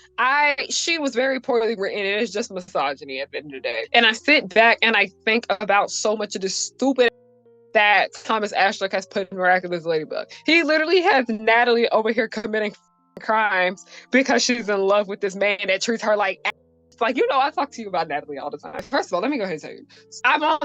S2: she was very poorly written, and it's just misogyny at the end of the day. And I sit back and I think about so much of this stupid that Thomas Ashlock has put in Miraculous Ladybug. He literally has Natalie over here committing crimes because she's in love with this man that treats her like ass. Like, you know, I talk to you about Natalie all the time. First of all, let me go ahead and tell you.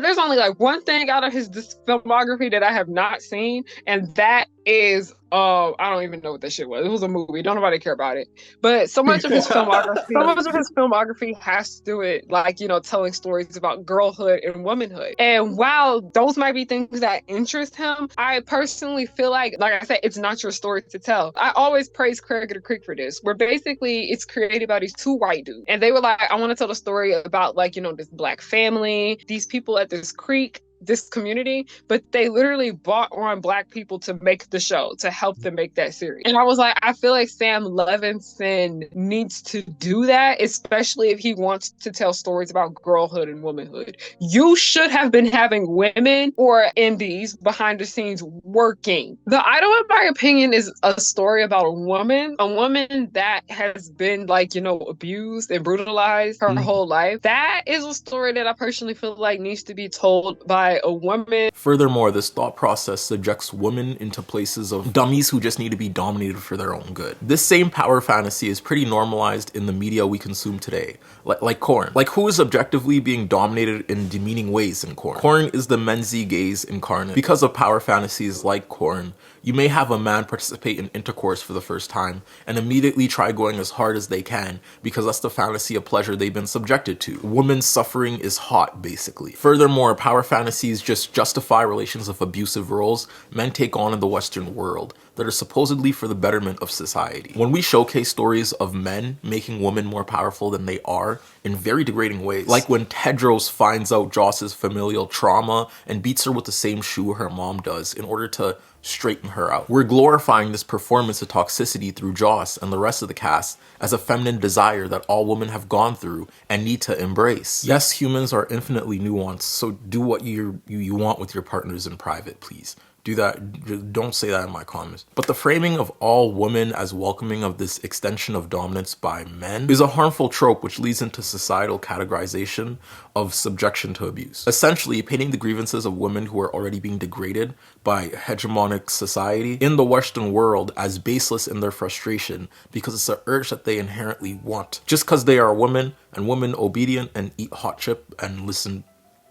S2: There's only like one thing out of this filmography that I have not seen, and that is I don't even know what that shit was. It was a movie. Don't nobody care about it. But so much of his filmography has to do with like, you know, telling stories about girlhood and womanhood. And while those might be things that interest him, I personally feel like I said, it's not your story to tell. I always praise Craig of the Creek for this, where basically it's created by these two white dudes. And they were like, I want to tell the story about like, you know, this black family, these people at this creek, this community, but they literally bought on black people to make the show, to help them make that series. And I was like, I feel like Sam Levingston needs to do that, especially if he wants to tell stories about girlhood and womanhood. You should have been having women or indies behind the scenes working. The Idol, in my opinion, is a story about a woman that has been like, you know, abused and brutalized her whole life. That is a story that I personally feel like needs to be told by a woman.
S1: Furthermore, this thought process subjects women into places of dummies who just need to be dominated for their own good. This same power fantasy is pretty normalized in the media we consume today, like Korn. Like, who is objectively being dominated in demeaning ways in Korn? Korn is the Menzi gaze incarnate. Because of power fantasies like Korn, you may have a man participate in intercourse for the first time and immediately try going as hard as they can because that's the fantasy of pleasure they've been subjected to. Women's suffering is hot, basically. Furthermore, power fantasies just justify relations of abusive roles men take on in the Western world that are supposedly for the betterment of society. When we showcase stories of men making women more powerful than they are in very degrading ways, like when Tedros finds out Joss's familial trauma and beats her with the same shoe her mom does in order to straighten her out. We're glorifying this performance of toxicity through Joss and the rest of the cast as a feminine desire that all women have gone through and need to embrace. Yes, humans are infinitely nuanced, so do what you want with your partners in private, please. Do that. Don't say that in my comments. But the framing of all women as welcoming of this extension of dominance by men is a harmful trope which leads into societal categorization of subjection to abuse. Essentially, painting the grievances of women who are already being degraded by hegemonic society in the Western world as baseless in their frustration because it's an urge that they inherently want. Just because they are women and women obedient and eat hot chip and listen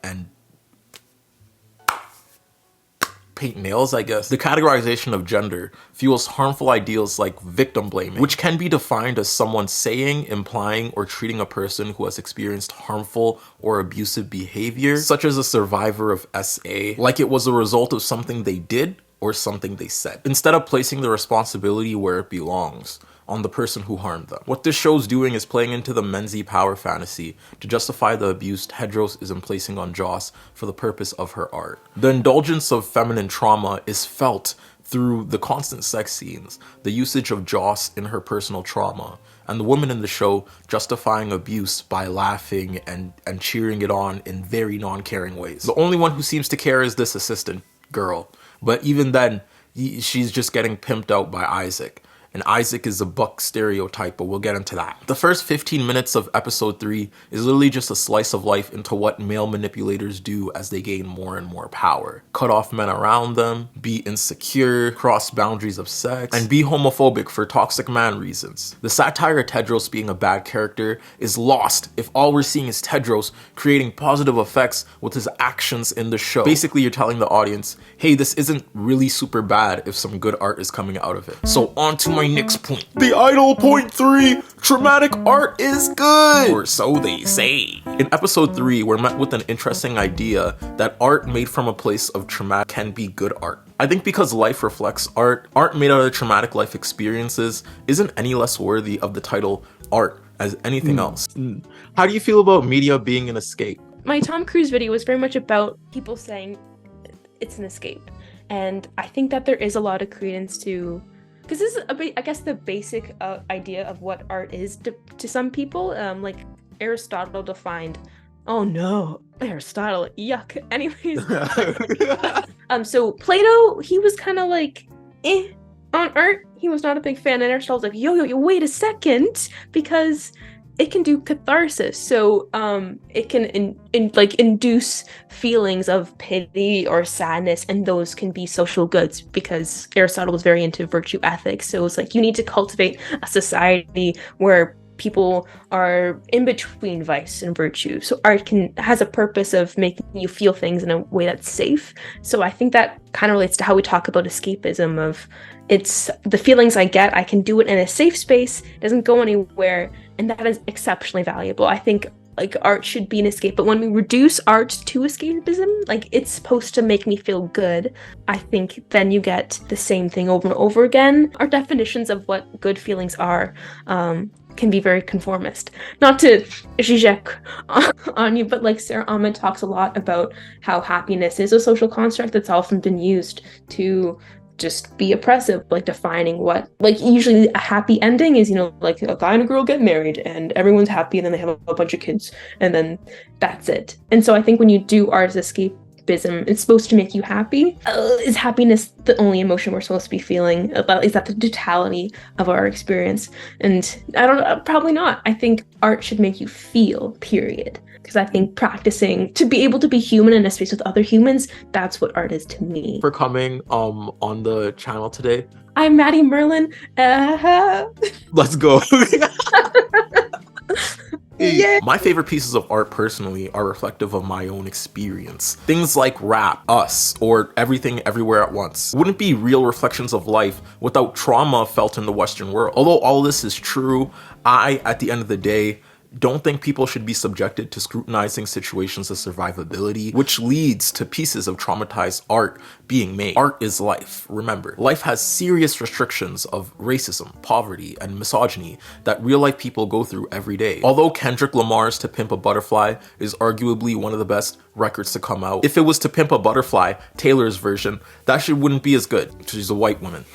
S1: and paint nails, I guess. The categorization of gender fuels harmful ideals like victim blaming, which can be defined as someone saying, implying, or treating a person who has experienced harmful or abusive behavior, such as a survivor of SA, like it was a result of something they did or something they said, instead of placing the responsibility where it belongs, on the person who harmed them. What this show's doing is playing into the Menzi power fantasy to justify the abuse Tedros is placing on Joss for the purpose of her art. The indulgence of feminine trauma is felt through the constant sex scenes, the usage of Joss in her personal trauma, and the women in the show justifying abuse by laughing and cheering it on in very non-caring ways. The only one who seems to care is this assistant girl, but even then, she's just getting pimped out by Isaac. And Isaac is a buck stereotype, but we'll get into that. The first 15 minutes of episode 3 is literally just a slice of life into what male manipulators do as they gain more and more power. Cut off men around them, be insecure, cross boundaries of sex, and be homophobic for toxic man reasons. The satire of Tedros being a bad character is lost if all we're seeing is Tedros creating positive effects with his actions in the show. Basically, you're telling the audience, hey, this isn't really super bad if some good art is coming out of it. So on to my next point. The idol point 3, traumatic art is good, or so they say. In episode 3, we're met with an interesting idea that art made from a place of trauma can be good art. I think because life reflects art made out of traumatic life experiences isn't any less worthy of the title art as anything else. How do you feel about media being an escape?
S9: My Tom Cruise video was very much about people saying it's an escape. And I think that there is a lot of credence to, because this is I guess the basic idea of what art is to some people. Like Aristotle defined, oh no, Aristotle, yuck. Anyways, so Plato, he was kind of like, on art. He was not a big fan, and Aristotle's like, yo, wait a second, because it can do catharsis. So it can induce feelings of pity or sadness, and those can be social goods, because Aristotle was very into virtue ethics. So it's like you need to cultivate a society where people are in between vice and virtue. So art has a purpose of making you feel things in a way that's safe. So I think that kind of relates to how we talk about escapism of, it's the feelings I get, I can do it in a safe space, it doesn't go anywhere, and that is exceptionally valuable. I think like art should be an escape, but when we reduce art to escapism, like it's supposed to make me feel good, I think then you get the same thing over and over again. Our definitions of what good feelings are can be very conformist. Not to zizek on you, but like Sarah Ahmed talks a lot about how happiness is a social construct that's often been used to just be oppressive, like defining what, like usually a happy ending is, like a guy and a girl get married and everyone's happy and then they have a bunch of kids and then that's it. And so I think when you do art as escapism, it's supposed to make you happy. Is happiness the only emotion we're supposed to be feeling? Is that the totality of our experience? And I don't know, probably not. I think art should make you feel, period. Because I think practicing to be able to be human in a space with other humans, that's what art is to me.
S1: For coming on the channel today.
S9: I'm Maddie Merlin.
S1: Let's go.
S9: Yeah.
S1: My favorite pieces of art personally are reflective of my own experience. Things like Rap, Us, or Everything Everywhere at Once wouldn't be real reflections of life without trauma felt in the Western world. Although all this is true, at the end of the day, don't think people should be subjected to scrutinizing situations of survivability, which leads to pieces of traumatized art being made. Art is life. Remember, life has serious restrictions of racism, poverty, and misogyny that real-life people go through every day. Although Kendrick Lamar's To Pimp a Butterfly is arguably one of the best records to come out, if it was To Pimp a Butterfly, Taylor's version, that shit wouldn't be as good. She's a white woman.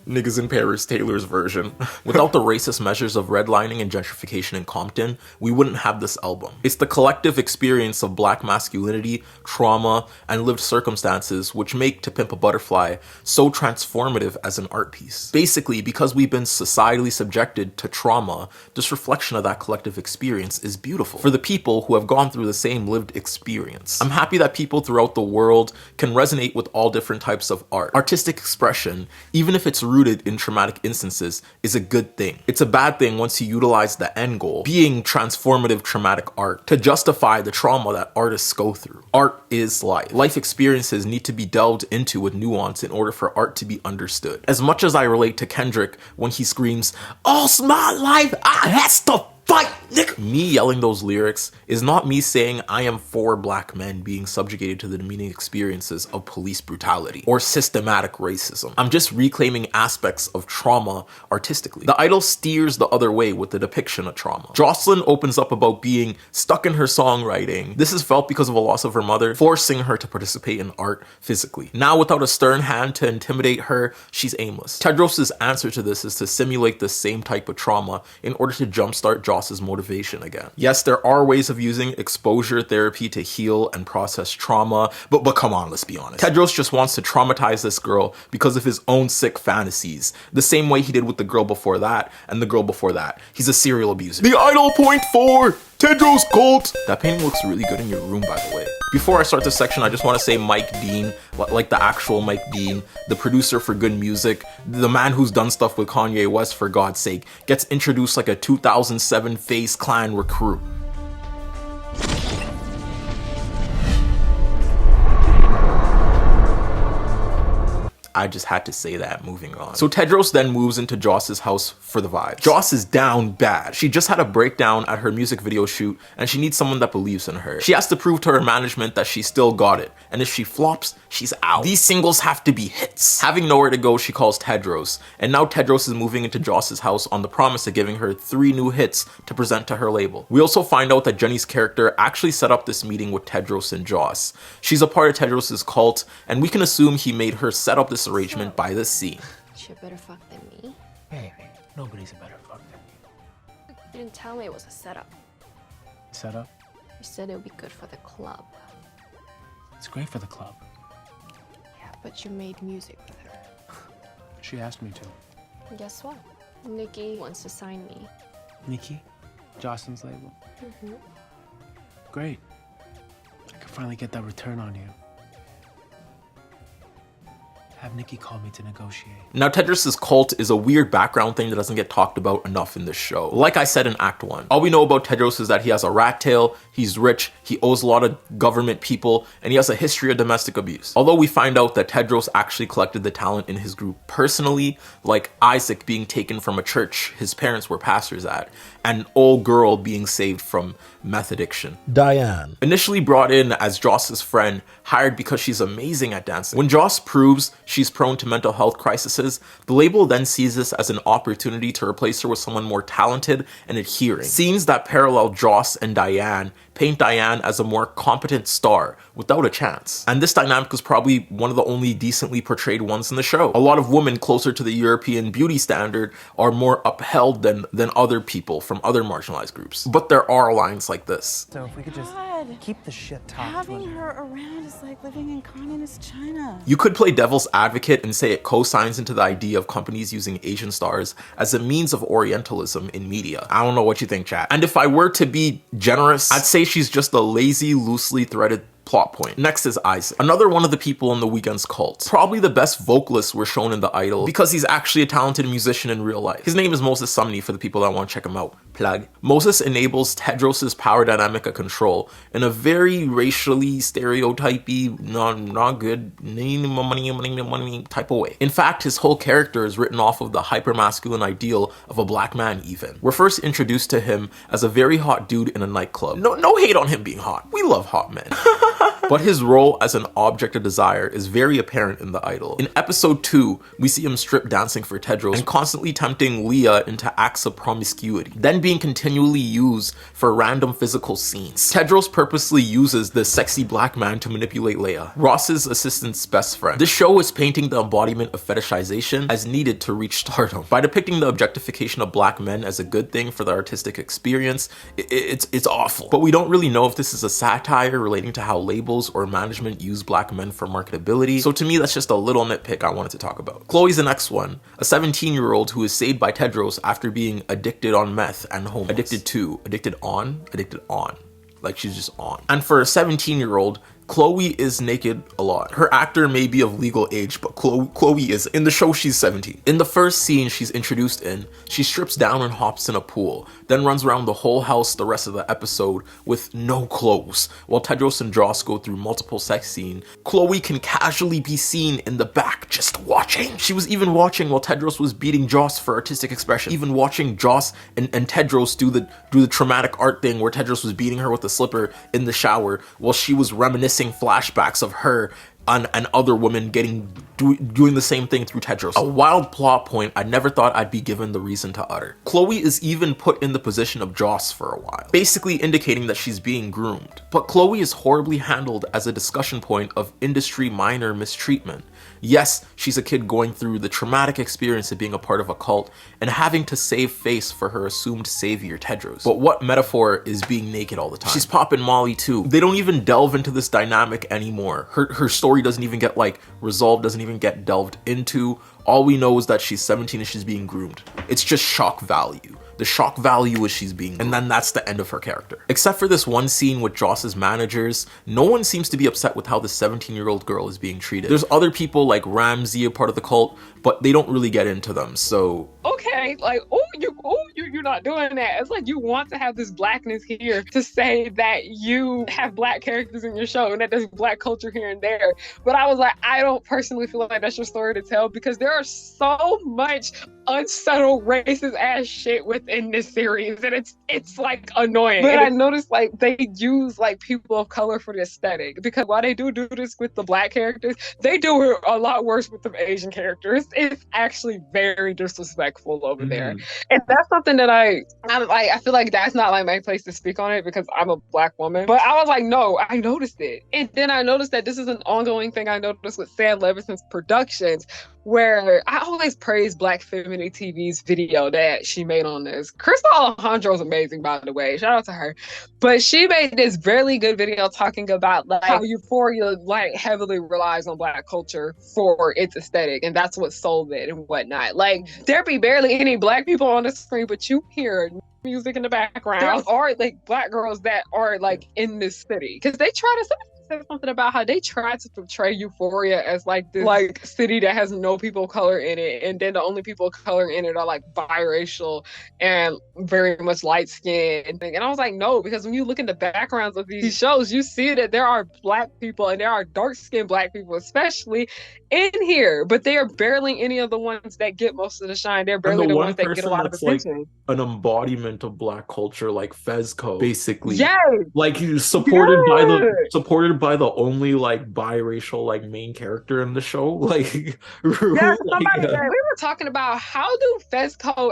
S1: Niggas in Paris, Taylor's version. Without the racist measures of redlining and gentrification in Compton, we wouldn't have this album. It's the collective experience of black masculinity, trauma, and lived circumstances which make To Pimp a Butterfly so transformative as an art piece. Basically, because we've been societally subjected to trauma, this reflection of that collective experience is beautiful for the people who have gone through the same lived experience. I'm happy that people throughout the world can resonate with all different types of art. Artistic expression, even if it's rooted in traumatic instances, is a good thing. It's a bad thing once you utilize the end goal, being transformative traumatic art, to justify the trauma that artists go through. Art is life. Life experiences need to be delved into with nuance in order for art to be understood. As much as I relate to Kendrick when he screams, "All my life I has to fight Me yelling those lyrics is not me saying I am for black men being subjugated to the demeaning experiences of police brutality or systematic racism. I'm just reclaiming aspects of trauma artistically. The idol steers the other way with the depiction of trauma. Jocelyn opens up about being stuck in her songwriting. This is felt because of a loss of her mother, forcing her to participate in art physically. Now, without a stern hand to intimidate her, she's aimless. Tedros' answer to this is to simulate the same type of trauma in order to jumpstart Joss's motivation again. Yes, there are ways of using exposure therapy to heal and process trauma, but come on, let's be honest. Tedros just wants to traumatize this girl because of his own sick fantasies, the same way he did with the girl before that and the girl before that. He's a serial abuser. The idol point 4! Tedros Cult! That painting looks really good in your room, by the way. Before I start this section, I just want to say Mike Dean, like the actual Mike Dean, the producer for Good Music, the man who's done stuff with Kanye West, for God's sake, gets introduced like a 2007 FaZe Clan recruit. I just had to say that. Moving on. So Tedros then moves into Joss's house for the vibes. Joss is down bad. She just had a breakdown at her music video shoot and she needs someone that believes in her. She has to prove to her management that she still got it. And if she flops, she's out. These singles have to be hits. Having nowhere to go, she calls Tedros. And now Tedros is moving into Joss's house on the promise of giving her 3 new hits to present to her label. We also find out that Jenny's character actually set up this meeting with Tedros and Joss. She's a part of Tedros' cult, and we can assume he made her set up this arrangement by this scene.
S18: She a better fuck than me?
S16: Hey, nobody's a better fuck than you.
S18: You didn't tell me it was a setup.
S16: Setup?
S18: You said it would be good for the club.
S16: It's great for the club.
S18: Yeah, but you made music with her.
S16: She asked me to.
S18: And guess what? Nikki wants to sign me.
S16: Nikki? Jocelyn's label?
S18: Mm-hmm.
S16: Great. I can finally get that return on you. Have Nikki call me to negotiate.
S1: Now, Tedros' cult is a weird background thing that doesn't get talked about enough in this show. Like I said in Act 1, all we know about Tedros is that he has a rat tail, he's rich, he owes a lot of government people, and he has a history of domestic abuse. Although we find out that Tedros actually collected the talent in his group personally, like Isaac being taken from a church his parents were pastors at, and an old girl being saved from meth addiction.
S3: Diane.
S1: Initially brought in as Joss's friend, hired because she's amazing at dancing. When Joss proves she's prone to mental health crises, the label then sees this as an opportunity to replace her with someone more talented and adhering. Scenes that parallel Joss and Diane paint Diane as a more competent star without a chance. And this dynamic is probably one of the only decently portrayed ones in the show. A lot of women closer to the European beauty standard are more upheld than other people from other marginalized groups. But there are lines like this.
S7: So if we could just keep the shit topped.
S12: Having her around is like living in communist China.
S1: You could play devil's advocate and say it co-signs into the idea of companies using Asian stars as a means of Orientalism in media. I don't know what you think, chat. And if I were to be generous, I'd say she's just a lazy, loosely threaded plot point. Next is Isaac, another one of the people in the Weeknd's cult. Probably the best vocalist we're shown in The Idol because he's actually a talented musician in real life. His name is Moses Sumney for the people that want to check him out. Plug. Moses enables Tedros' power dynamic of control in a very racially stereotypy, not good, money type of way. In fact, his whole character is written off of the hypermasculine ideal of a black man even. We're first introduced to him as a very hot dude in a nightclub. No hate on him being hot. We love hot men. But his role as an object of desire is very apparent in The Idol. In episode 2, we see him strip dancing for Tedros and constantly tempting Leah into acts of promiscuity, then being continually used for random physical scenes. Tedros purposely uses this sexy black man to manipulate Leah, Ross's assistant's best friend. This show is painting the embodiment of fetishization as needed to reach stardom. By depicting the objectification of black men as a good thing for the artistic experience, it's awful. But we don't really know if this is a satire relating to how labels or management use black men for marketability. So to me, that's just a little nitpick I wanted to talk about. Chloe's the next one, a 17-year-old who is saved by Tedros after being addicted on meth and homeless. Addicted on. Like she's just on. And for a 17-year-old, Chloe is naked a lot. Her actor may be of legal age, but Chloe is. In the show, she's 17. In the first scene she's introduced in, she strips down and hops in a pool, then runs around the whole house the rest of the episode with no clothes. While Tedros and Joss go through multiple sex scenes, Chloe can casually be seen in the back just watching. She was even watching while Tedros was beating Joss for artistic expression. Even watching Joss and Tedros do the traumatic art thing where Tedros was beating her with a slipper in the shower while she was reminiscing flashbacks of her and other women doing the same thing through Tedros. A wild plot point I never thought I'd be given the reason to utter. Chloe is even put in the position of Joss for a while, basically indicating that she's being groomed. But Chloe is horribly handled as a discussion point of industry minor mistreatment. Yes, she's a kid going through the traumatic experience of being a part of a cult and having to save face for her assumed savior, Tedros. But what metaphor is being naked all the time? She's popping Molly too. They don't even delve into this dynamic anymore. Her story doesn't even get resolved, doesn't even get delved into. All we know is that she's 17 and she's being groomed. It's just shock value. The shock value is she's being, and then that's the end of her character. Except for this one scene with Joss's managers, no one seems to be upset with how the 17-year-old girl is being treated. There's other people like Ramsey, a part of the cult, but they don't really get into them, so.
S2: Okay, like, you're not doing that. It's like you want to have this blackness here to say that you have black characters in your show and that there's black culture here and there. But I was like, I don't personally feel like that's your story to tell because there are so much unsettled racist ass shit within this series and it's like annoying. But I noticed like they use like people of color for the aesthetic because while they do this with the black characters, they do it a lot worse with the Asian characters. It's actually very disrespectful over there. And that's something that I feel like that's not like my place to speak on it because I'm a black woman. But I was like, no, I noticed it. And then I noticed that this is an ongoing thing I noticed with Sam Levingston's productions, where I always praise Black Femininity TV's video that she made on this. Crystal Alejandro's amazing, by the way. Shout out to her. But she made this really good video talking about like how Euphoria like heavily relies on black culture for its aesthetic, and that's what sold it and whatnot. Like there be barely any black people on the screen, but you hear music in the background. There are like black girls that are like in this city because they try to say something about how they tried to portray Euphoria as like this like city that has no people of color in it, and then the only people of color in it are like biracial and very much light skinned. And I was like, no, because when you look in the backgrounds of these shows, you see that there are black people and there are dark skinned black people, especially in here, but they are barely any of the ones that get most of the shine. They're barely the ones that get a lot of attention.
S1: Like an embodiment of black culture, like Fezco, basically.
S2: Yes.
S1: Like supported by the only like biracial like main character in the show. Like
S2: yeah, we were talking about how do Fezco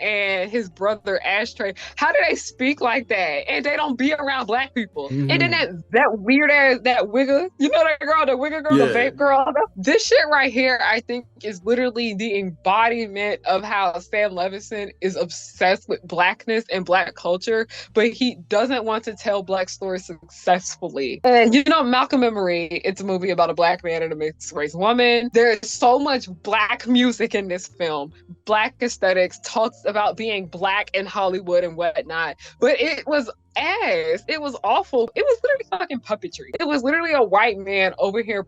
S2: and his brother Ashtray, how do they speak like that? And they don't be around black people. And then that weird ass, that wigger, you know that girl, the wigger girl, the vape girl. This shit right here, I think, is literally the embodiment of how Sam Levinson is obsessed with blackness and black culture, but he doesn't want to tell black stories successfully. And you know, Malcolm and Marie, it's a movie about a black man and a mixed race woman. There's so much black music in this film. Black aesthetics, talks about being black in Hollywood and whatnot, but it was ass. It was awful. It was literally fucking puppetry. It was literally a white man over here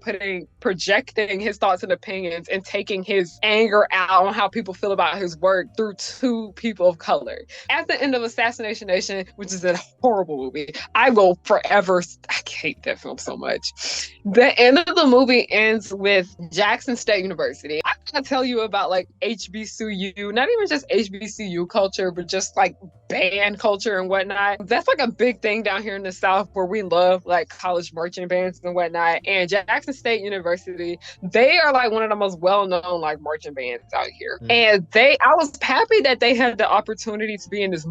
S2: projecting his thoughts and opinions and taking his anger out on how people feel about his work through two people of color. At the end of Assassination Nation, which is a horrible movie, I will forever, I hate that film so much. The end of the movie ends with Jackson State University. I gotta tell you about like HBCU, not even just HBCU culture, but just like band culture and whatnot. That's like a big thing down here in the South where we love like college marching bands and whatnot. And Jackson State University, they are like one of the most well-known like marching bands out here. And I was happy that they had the opportunity to be in this in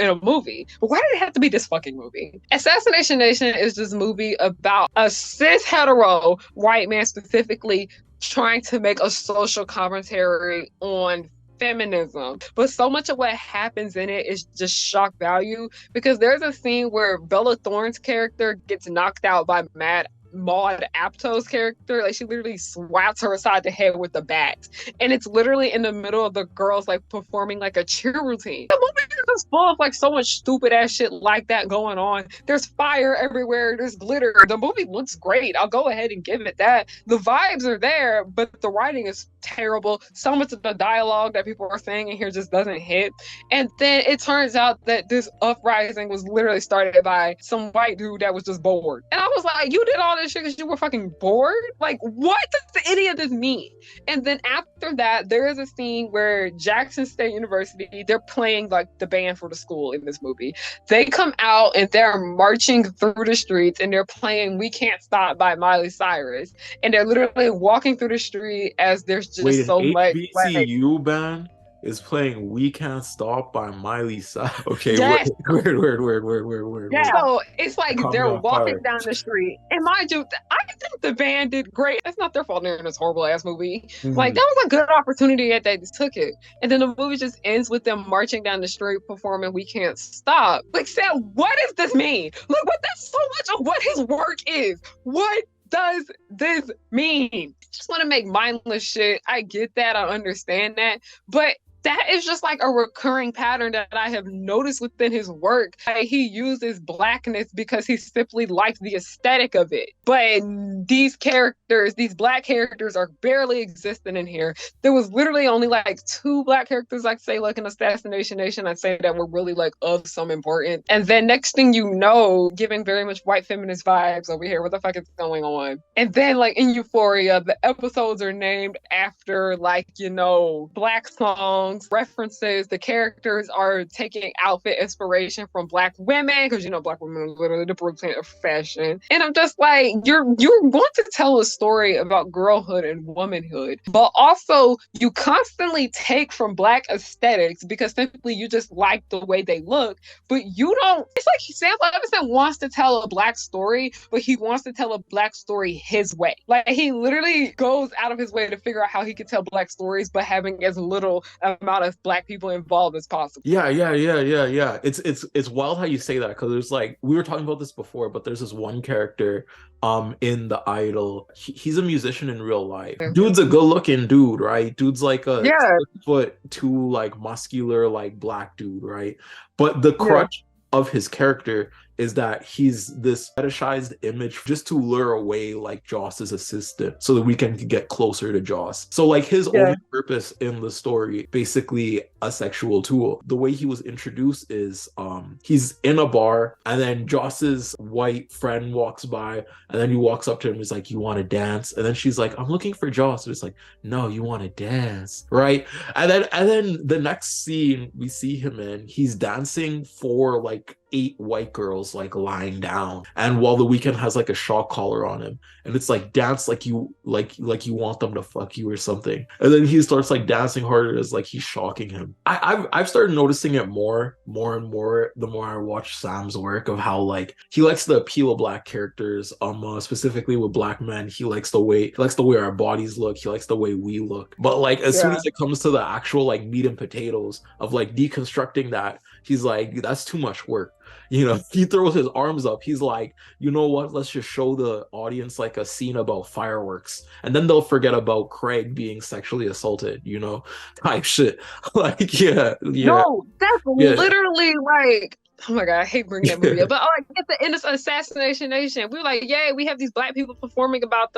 S2: a movie. But why did it have to be this fucking movie? Assassination Nation is this movie about a cis hetero white man specifically trying to make a social commentary on feminism, but so much of what happens in it is just shock value, because there's a scene where Bella Thorne's character gets knocked out by Mad Maud Apatow's character. Like, she literally swats her aside the head with the bat. And it's literally in the middle of the girls like performing like a cheer routine. The movie is just full of like so much stupid ass shit like that going on. There's fire everywhere, there's glitter. The movie looks great. I'll go ahead and give it that. The vibes are there, but the writing is terrible. So much of the dialogue that people are saying in here just doesn't hit. And then it turns out that this uprising was literally started by some white dude that was just bored. And I was like, you did all this shit because you were fucking bored? Like, what does any of this mean? And then after that, there is a scene where Jackson State University, they're playing like the band for the school in this movie. They come out and they're marching through the streets and they're playing We Can't Stop by Miley Cyrus. And they're literally walking through the street as there's just so much.
S1: HBCU band is playing We Can't Stop by Miley Cyrus. Okay,
S2: yes.
S1: Word.
S2: Yeah. So it's like
S1: Caught me
S2: they're
S1: off
S2: walking
S1: guard.
S2: down the street. And mind you, I think the band did great. It's not their fault they're in this horrible ass movie. Like, that was a good opportunity that they took it. And then the movie just ends with them marching down the street performing We Can't Stop. Like, Sam, what does this mean? Look, what that's so much of what his work is. What does this mean? Just want to make mindless shit. I get that. I understand that. But that is just like a recurring pattern that I have noticed within his work. He uses blackness because he simply likes the aesthetic of it. But these characters, these black characters, are barely existent in here. There was literally only like 2 black characters, I'd say, like in Assassination Nation, I'd say that were really like of some importance. And then next thing you know, giving very much white feminist vibes over here. What the fuck is going on? And then like in Euphoria, the episodes are named after like, you know, black songs, references. The characters are taking outfit inspiration from black women because, you know, black women are literally the blueprint of fashion. And I'm just like, you're going to tell a story about girlhood and womanhood, but also you constantly take from black aesthetics because simply you just like the way they look, but you don't. It's like Sam Levingston wants to tell a black story, but he wants to tell a black story his way. Like, he literally goes out of his way to figure out how he could tell black stories, but having as little amount of black people involved as possible.
S1: Yeah. It's wild how you say that, because there's like, we were talking about this before, but there's this one character in The Idol. He's a musician in real life. Dude's a good looking dude, right? Dude's like a 6'2", like muscular, like black dude, right? But the crutch of his character is that he's this fetishized image just to lure away like Joss's assistant so that Weeknd can get closer to Joss. So like his only purpose in the story, basically a sexual tool. The way he was introduced is he's in a bar and then Joss's white friend walks by and then he walks up to him and he's like, you want to dance? And then she's like, I'm looking for Joss. And it's like, no, you want to dance, right? And then the next scene we see him in, he's dancing for like 8 white girls like lying down, and while the Weeknd has like a shock collar on him, and it's like, dance like you want them to fuck you or something. And then he starts like dancing harder as like he's shocking him. I've started noticing it more and more the more I watch Sam's work, of how like he likes the appeal of black characters, specifically with black men. He likes the way our bodies look, he likes the way we look, but like as soon as it comes to the actual like meat and potatoes of like deconstructing that, he's like, that's too much work. You know, he throws his arms up. He's like, you know what? Let's just show the audience like a scene about fireworks, and then they'll forget about Craig being sexually assaulted, you know, type shit. Like, no,
S2: that's literally like, oh my god, I hate bringing that movie up. But like at the end of Assassination Nation, we were like, yay, we have these black people performing about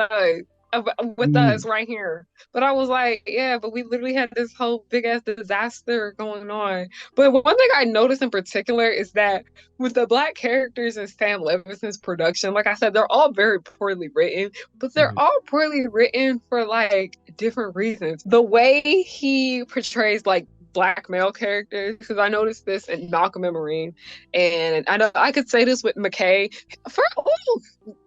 S2: with us right here. But I was like, yeah, but we literally had this whole big ass disaster going on. But one thing I noticed in particular is that with the black characters in Sam Levingston's production, like I said, they're all very poorly written, but they're all poorly written for like different reasons. The way he portrays like black male characters, because I noticed this in Malcolm and Marine, and I know I could say this with McKay.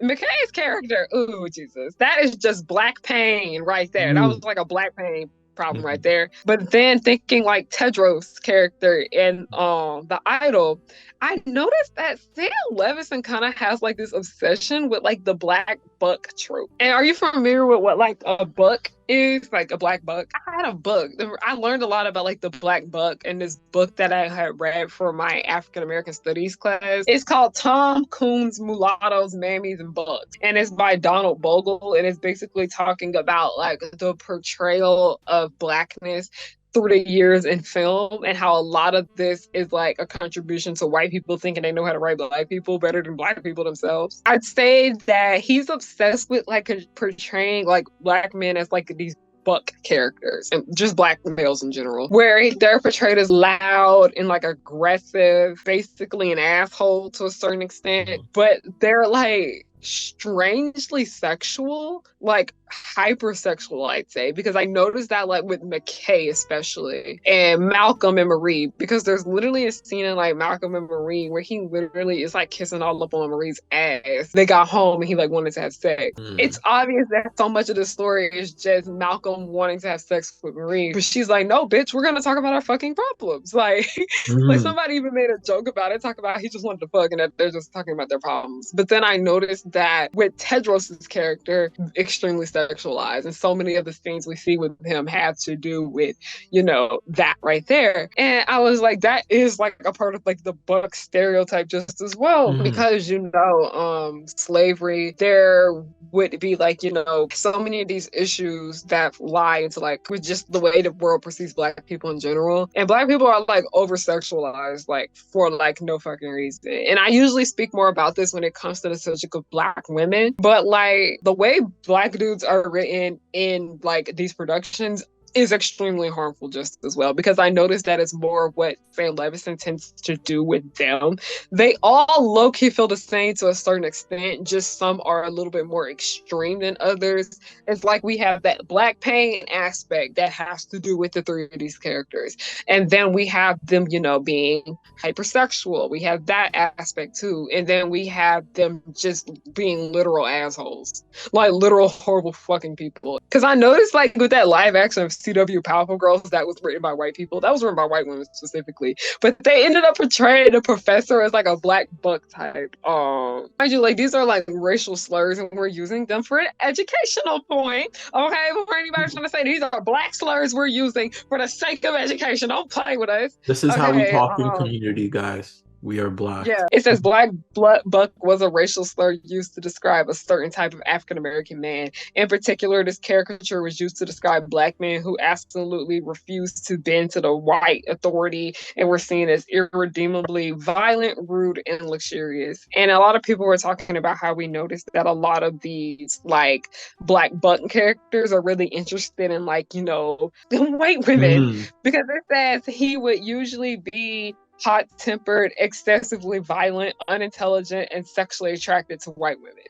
S2: McKay's character, ooh, Jesus, that is just black pain right there. That was like a black pain problem right there. But then thinking like Tedros' character in The Idol, I noticed that Sam Levingston kind of has like this obsession with like the black buck trope. And are you familiar with what like a buck is like a black buck. I had a book. I learned a lot about like the black buck in this book that I had read for my African American Studies class. It's called Tom Coon's Mulattoes, Mammies, and Bucks, and it's by Donald Bogle, and it's basically talking about like the portrayal of blackness through the years in film, and how a lot of this is like a contribution to white people thinking they know how to write black people better than black people themselves. I'd say that he's obsessed with like portraying like black men as like these buck characters, and just black males in general, where they're portrayed as loud and like aggressive, basically an asshole to a certain extent, but they're like strangely sexual, like hypersexual, I'd say, because I noticed that like with McKay especially, and Malcolm and Marie, because there's literally a scene in like Malcolm and Marie where he literally is like kissing all up on Marie's ass. They got home and he like wanted to have sex. It's obvious that so much of the story is just Malcolm wanting to have sex with Marie, but she's like, no bitch, we're gonna talk about our fucking problems. Like like somebody even made a joke about it, talk about he just wanted to fuck, and that they're just talking about their problems. But then I noticed that with Tedros' character, extremely sexualized, and so many of the things we see with him have to do with, you know, that right there. And I was like, that is like a part of like the buck stereotype just as well, because, you know, slavery, there would be like, you know, so many of these issues that lie into like with just the way the world perceives black people in general, and black people are like over sexualized like for like no fucking reason. And I usually speak more about this when it comes to the subject of black women, but like the way black dudes are written in like these productions is extremely harmful just as well, because I noticed that it's more of what Sam Levinson tends to do with them. They all low-key feel the same to a certain extent, just some are a little bit more extreme than others. It's like we have that black pain aspect that has to do with the three of these characters. And then we have them, you know, being hypersexual. We have that aspect too. And then we have them just being literal assholes, like literal horrible fucking people. Because I noticed like with that live action of CW Powerful Girls that was written by white people, that was written by white women specifically, but they ended up portraying the professor as like a black buck type. Mind you, like these are like racial slurs, and we're using them for an educational point. Okay, before anybody's trying to say these are black slurs we're using for the sake of education, don't play with us.
S1: This is how we talk in community, guys. We are black.
S2: Yeah, it says black buck was a racial slur used to describe a certain type of African American man. In particular, this caricature was used to describe black men who absolutely refused to bend to the white authority and were seen as irredeemably violent, rude, and luxurious. And a lot of people were talking about how we noticed that a lot of these like black buck characters are really interested in like, you know, white women, because it says he would usually be hot-tempered, excessively violent, unintelligent, and sexually attracted to white women.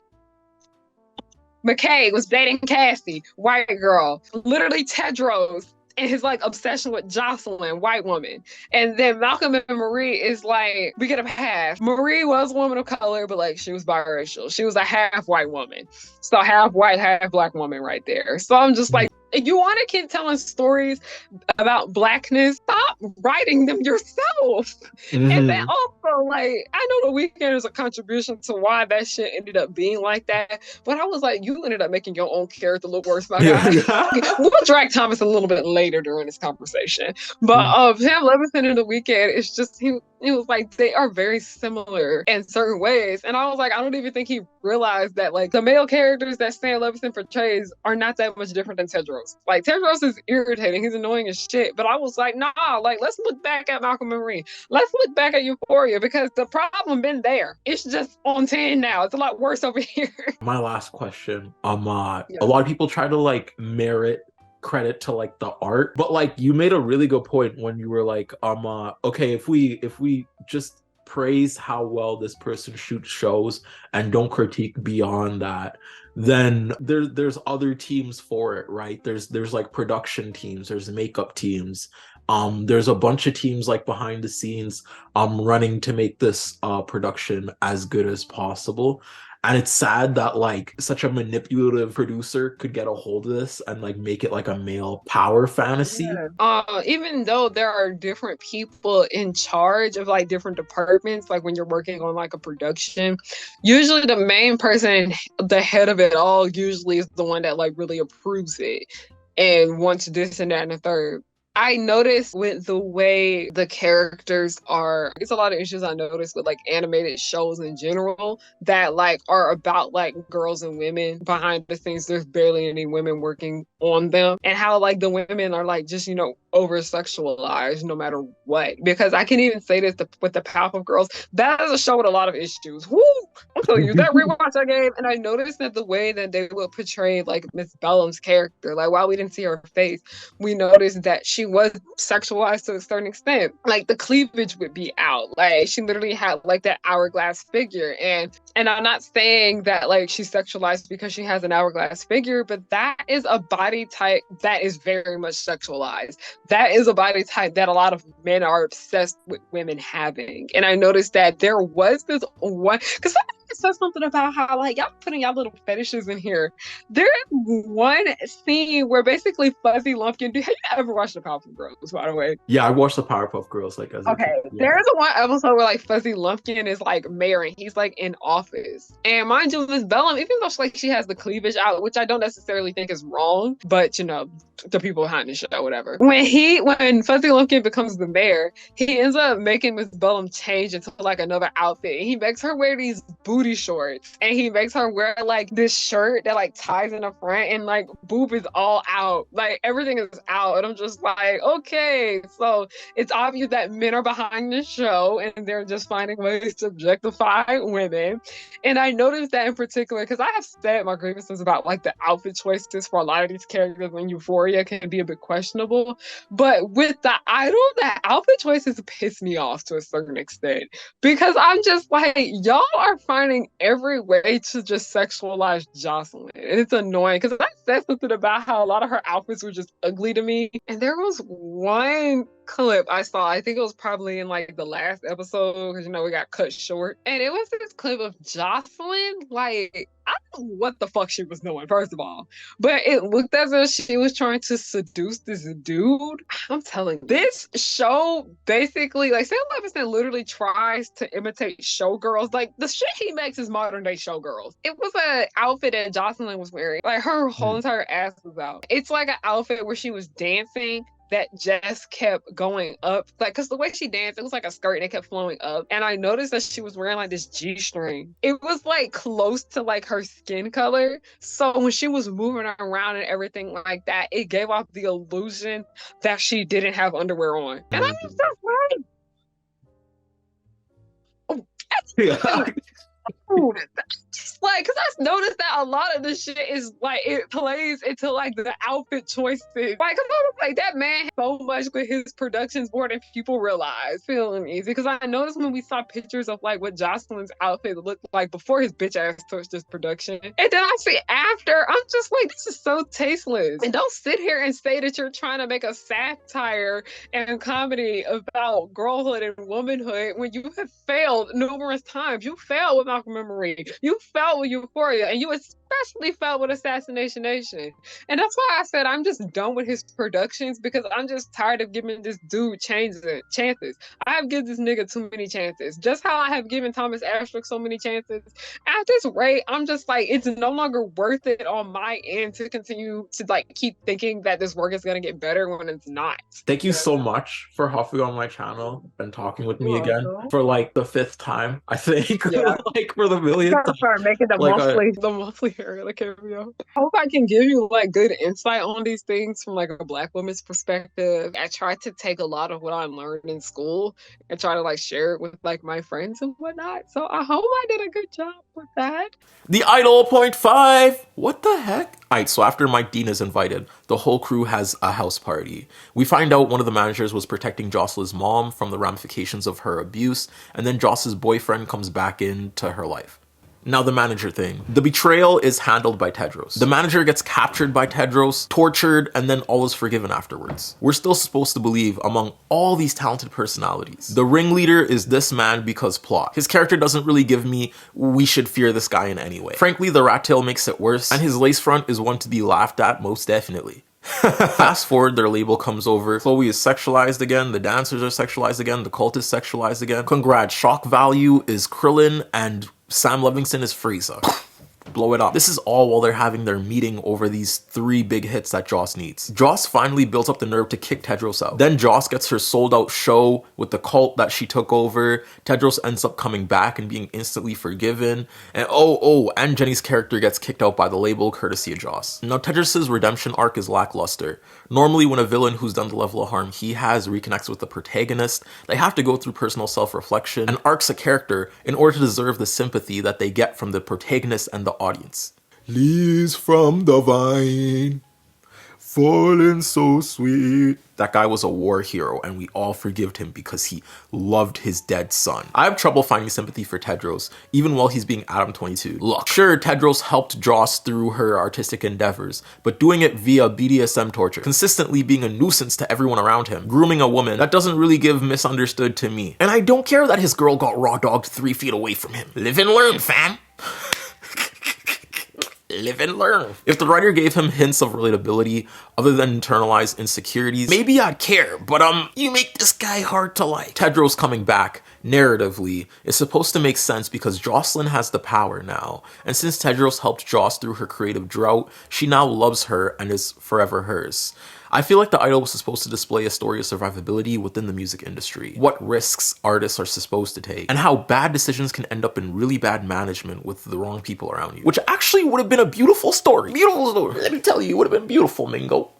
S2: McKay was dating Cassie, white girl. Literally Tedros and his like obsession with Jocelyn, white woman. And then Malcolm and Marie is like, we get a half. Marie was a woman of color, but like she was biracial. She was a half white woman. So half white, half black woman right there. So I'm just like, if you want to keep telling stories about blackness, stop writing them yourself. And then also, like, I know The Weeknd is a contribution to why that shit ended up being like that, but I was like, you ended up making your own character look worse, my guy. We'll drag Thomas a little bit later during this conversation. But Sam Levinson and The Weeknd, it's just, it was like, they are very similar in certain ways. And I was like, I don't even think he realized that, like, the male characters that Sam Levinson portrays are not that much different than Tedros. Like, Tedros is irritating. He's annoying as shit. But I was like, nah, like, let's look back at Malcolm and Marie. Let's look back at Euphoria, because the problem been there. It's just on 10 now. It's a lot worse over here.
S1: My last question. A lot of people try to, like, merit credit to like the art, but like you made a really good point when you were like okay, if we just praise how well this person shoots shows and don't critique beyond that, then there's other teams for it, right? There's like production teams, there's makeup teams, there's a bunch of teams like behind the scenes running to make this production as good as possible. And it's sad that like such a manipulative producer could get a hold of this and like make it like a male power fantasy.
S2: Even though there are different people in charge of like different departments, like when you're working on like a production, usually the main person, the head of it all, usually is the one that like really approves it. and wants this and that and the third. I noticed with the way the characters are, it's a lot of issues I noticed with like animated shows in general that like are about like girls and women behind the scenes. There's barely any women working on them, and how like the women are like just, you know, over sexualized no matter what. Because I can even say this with the Powerpuff Girls, that is a show with a lot of issues. Woo! I'm telling you, that rewatch I gave, and I noticed that the way that they would portray like Miss Bellum's character, like while we didn't see her face, we noticed that she was sexualized to a certain extent. Like the cleavage would be out. Like she literally had like that hourglass figure. And I'm not saying that like she's sexualized because she has an hourglass figure, but that is a body type that is very much sexualized. That is a body type that a lot of men are obsessed with women having. And I noticed that there was this one, because somebody said something about how like y'all putting y'all little fetishes in here. There is one scene where basically Fuzzy Lumpkin, have you ever watched the Powerpuff Girls, by the way?
S1: Yeah, I watched the Powerpuff Girls like as a kid. Yeah.
S2: There is one episode where like Fuzzy Lumpkin is like mayor and he's like in office. And mind you, Miss Bellum, even though she has the cleavage out, which I don't necessarily think is wrong, but you know, the people behind the show, whatever. When Fuzzy Lumpkin becomes the mayor, he ends up making Miss Bellum change into like another outfit. And he makes her wear these booty shorts, and he makes her wear like this shirt that like ties in the front, and like boob is all out, like everything is out. And I'm just like, okay, so it's obvious that men are behind the show and they're just finding ways to objectify women. And I noticed that in particular because I have said my grievances about like the outfit choices for a lot of these characters in Euphoria can be a bit questionable, but with the Idol, the outfit choices piss me off to a certain extent, because I'm just like, y'all are finding every way to just sexualize Jocelyn, and it's annoying because I said something about how a lot of her outfits were just ugly to me. And there was one clip I saw, I think it was probably in like the last episode, because you know we got cut short, and it was this clip of Jocelyn, like I don't know what the fuck she was doing, first of all, but it looked as if she was trying to seduce this dude. I'm telling you, this show basically, like Sam Levingston literally tries to imitate showgirls. Like the shit he makes is modern day showgirls. It was an outfit that Jocelyn was wearing, like her whole entire ass was out. It's like an outfit where she was dancing that just kept going up, like because the way she danced, it was like a skirt and it kept flowing up. And I noticed that she was wearing like this G-string. It was like close to like her skin color, so when she was moving around and everything like that, it gave off the illusion that she didn't have underwear on. And I was just like, just like, because I noticed that a lot of this shit is like, it plays into like the outfit choices. Like, cause I was like, that man had so much with his productions more than people realize. Feeling easy, because I noticed when we saw pictures of like what Jocelyn's outfit looked like before his bitch ass touched this production, and then I see after, I'm just like, this is so tasteless. And don't sit here and say that you're trying to make a satire and comedy about girlhood and womanhood when you have failed numerous times. You failed with Malcolm and Marie. You failed with Euphoria, and you especially failed with Assassination Nation. And that's why I said I'm just done with his productions, because I'm just tired of giving this dude chances. I have given this nigga too many chances. Just how I have given Thomas Ashbrook so many chances. At this rate, I'm just like, it's no longer worth it on my end to continue to like keep thinking that this work is gonna get better when it's not.
S1: Thank you so much for hopping on my channel and talking with me again for like the 5th time, I think.
S2: Yeah.
S1: Like for the 1,000,000th time.
S2: Start making the
S1: Like,
S2: monthly area cameo. I hope I can give you like good insight on these things from like a Black woman's perspective. I try to take a lot of what I learned in school and try to like share it with like my friends and whatnot. So I hope I did a good job with that.
S1: The Idol 0.5! What the heck? Alright, so after Mike Dean is invited, the whole crew has a house party. We find out one of the managers was protecting Jocelyn's mom from the ramifications of her abuse, and then Joss's boyfriend comes back into her life. Now the manager thing. The betrayal is handled by Tedros. The manager gets captured by Tedros, tortured, and then all is forgiven afterwards. We're still supposed to believe among all these talented personalities, the ringleader is this man because plot. His character doesn't really give me we should fear this guy in any way. Frankly, the rat tail makes it worse, and his lace front is one to be laughed at most definitely. Fast forward, their label comes over. Chloe is sexualized again, the dancers are sexualized again, the cult is sexualized again. Congrats, shock value is Krillin and Sam Levingston is Frieza. blow it up. This is all while they're having their meeting over these 3 big hits that Joss needs. Joss finally builds up the nerve to kick Tedros out. Then Joss gets her sold out show with the cult that she took over. Tedros ends up coming back and being instantly forgiven. And and Jenny's character gets kicked out by the label courtesy of Joss. Now Tedros' redemption arc is lackluster. Normally when a villain who's done the level of harm he has reconnects with the protagonist, they have to go through personal self-reflection and arcs a character in order to deserve the sympathy that they get from the protagonist and the audience. Leaves from the vine, falling so sweet. That guy was a war hero and we all forgived him because he loved his dead son. I have trouble finding sympathy for Tedros, even while he's being Adam 22. Look, sure, Tedros helped Joss through her artistic endeavors, but doing it via BDSM torture, consistently being a nuisance to everyone around him, grooming a woman, that doesn't really give misunderstood to me. And I don't care that his girl got raw dogged 3 feet away from him. Live and learn, fam. Live and learn. If the writer gave him hints of relatability other than internalized insecurities, maybe I'd care, but you make this guy hard to like. Tedros coming back, narratively, is supposed to make sense because Jocelyn has the power now, and since Tedros helped Joss through her creative drought, she now loves her and is forever hers. I feel like the idol was supposed to display a story of survivability within the music industry, what risks artists are supposed to take, and how bad decisions can end up in really bad management with the wrong people around you. Which actually would have been a beautiful story. Beautiful story. Let me tell you, it would have been beautiful, Mingo.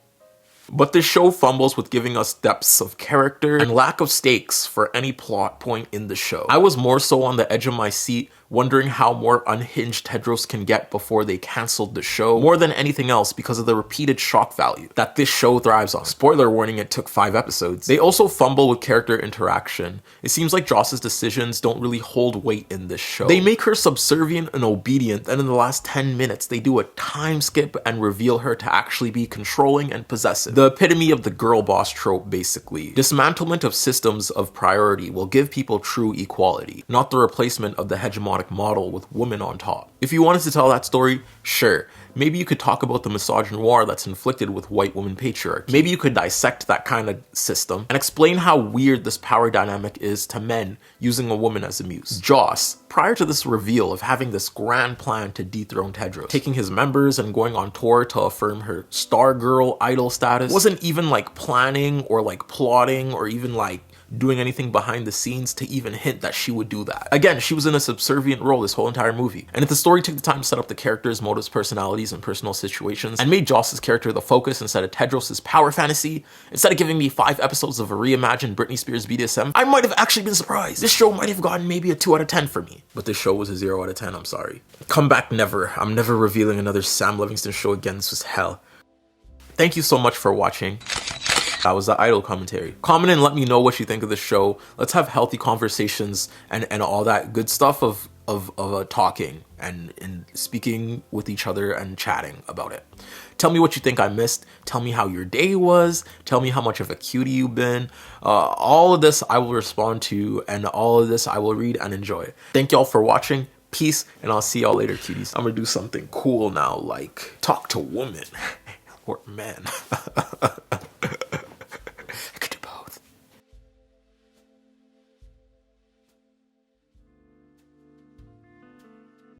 S1: But this show fumbles with giving us depths of character and lack of stakes for any plot point in the show. I was more so on the edge of my seat, wondering how more unhinged Tedros can get before they canceled the show, more than anything else because of the repeated shock value that this show thrives on. Spoiler warning, it took 5 episodes. They also fumble with character interaction. It seems like Joss's decisions don't really hold weight in this show. They make her subservient and obedient, and in the last 10 minutes, they do a time skip and reveal her to actually be controlling and possessive. The epitome of the girl boss trope, basically. Dismantlement of systems of priority will give people true equality, not the replacement of the hegemonic model with women on top. If you wanted to tell that story, sure. Maybe you could talk about the misogynoir that's inflicted with white woman patriarchy. Maybe you could dissect that kind of system and explain how weird this power dynamic is to men using a woman as a muse. Joss, prior to this reveal of having this grand plan to dethrone Tedros, taking his members and going on tour to affirm her star girl idol status, wasn't even like planning or like plotting or even like doing anything behind the scenes to even hint that she would do that. Again, she was in a subservient role this whole entire movie. And if the story took the time to set up the characters, motives, personalities, and personal situations, and made Joss's character the focus instead of Tedros' power fantasy, instead of giving me 5 episodes of a reimagined Brittney Spears BDSM, I might have actually been surprised. This show might have gotten maybe a 2 out of 10 for me. But this show was a 0 out of 10, I'm sorry. Come back never. I'm never revealing another Sam Levingston show again. This was hell. Thank you so much for watching. That was the idol commentary. Comment and let me know what you think of the show. Let's have healthy conversations and all that good stuff of talking and speaking with each other and chatting about it. Tell me what you think I missed. Tell me how your day was. Tell me how much of a cutie you've been. All of this I will respond to, and all of this I will read and enjoy. Thank y'all for watching. Peace, and I'll see y'all later, cuties. I'm gonna do something cool now, like talk to women or men.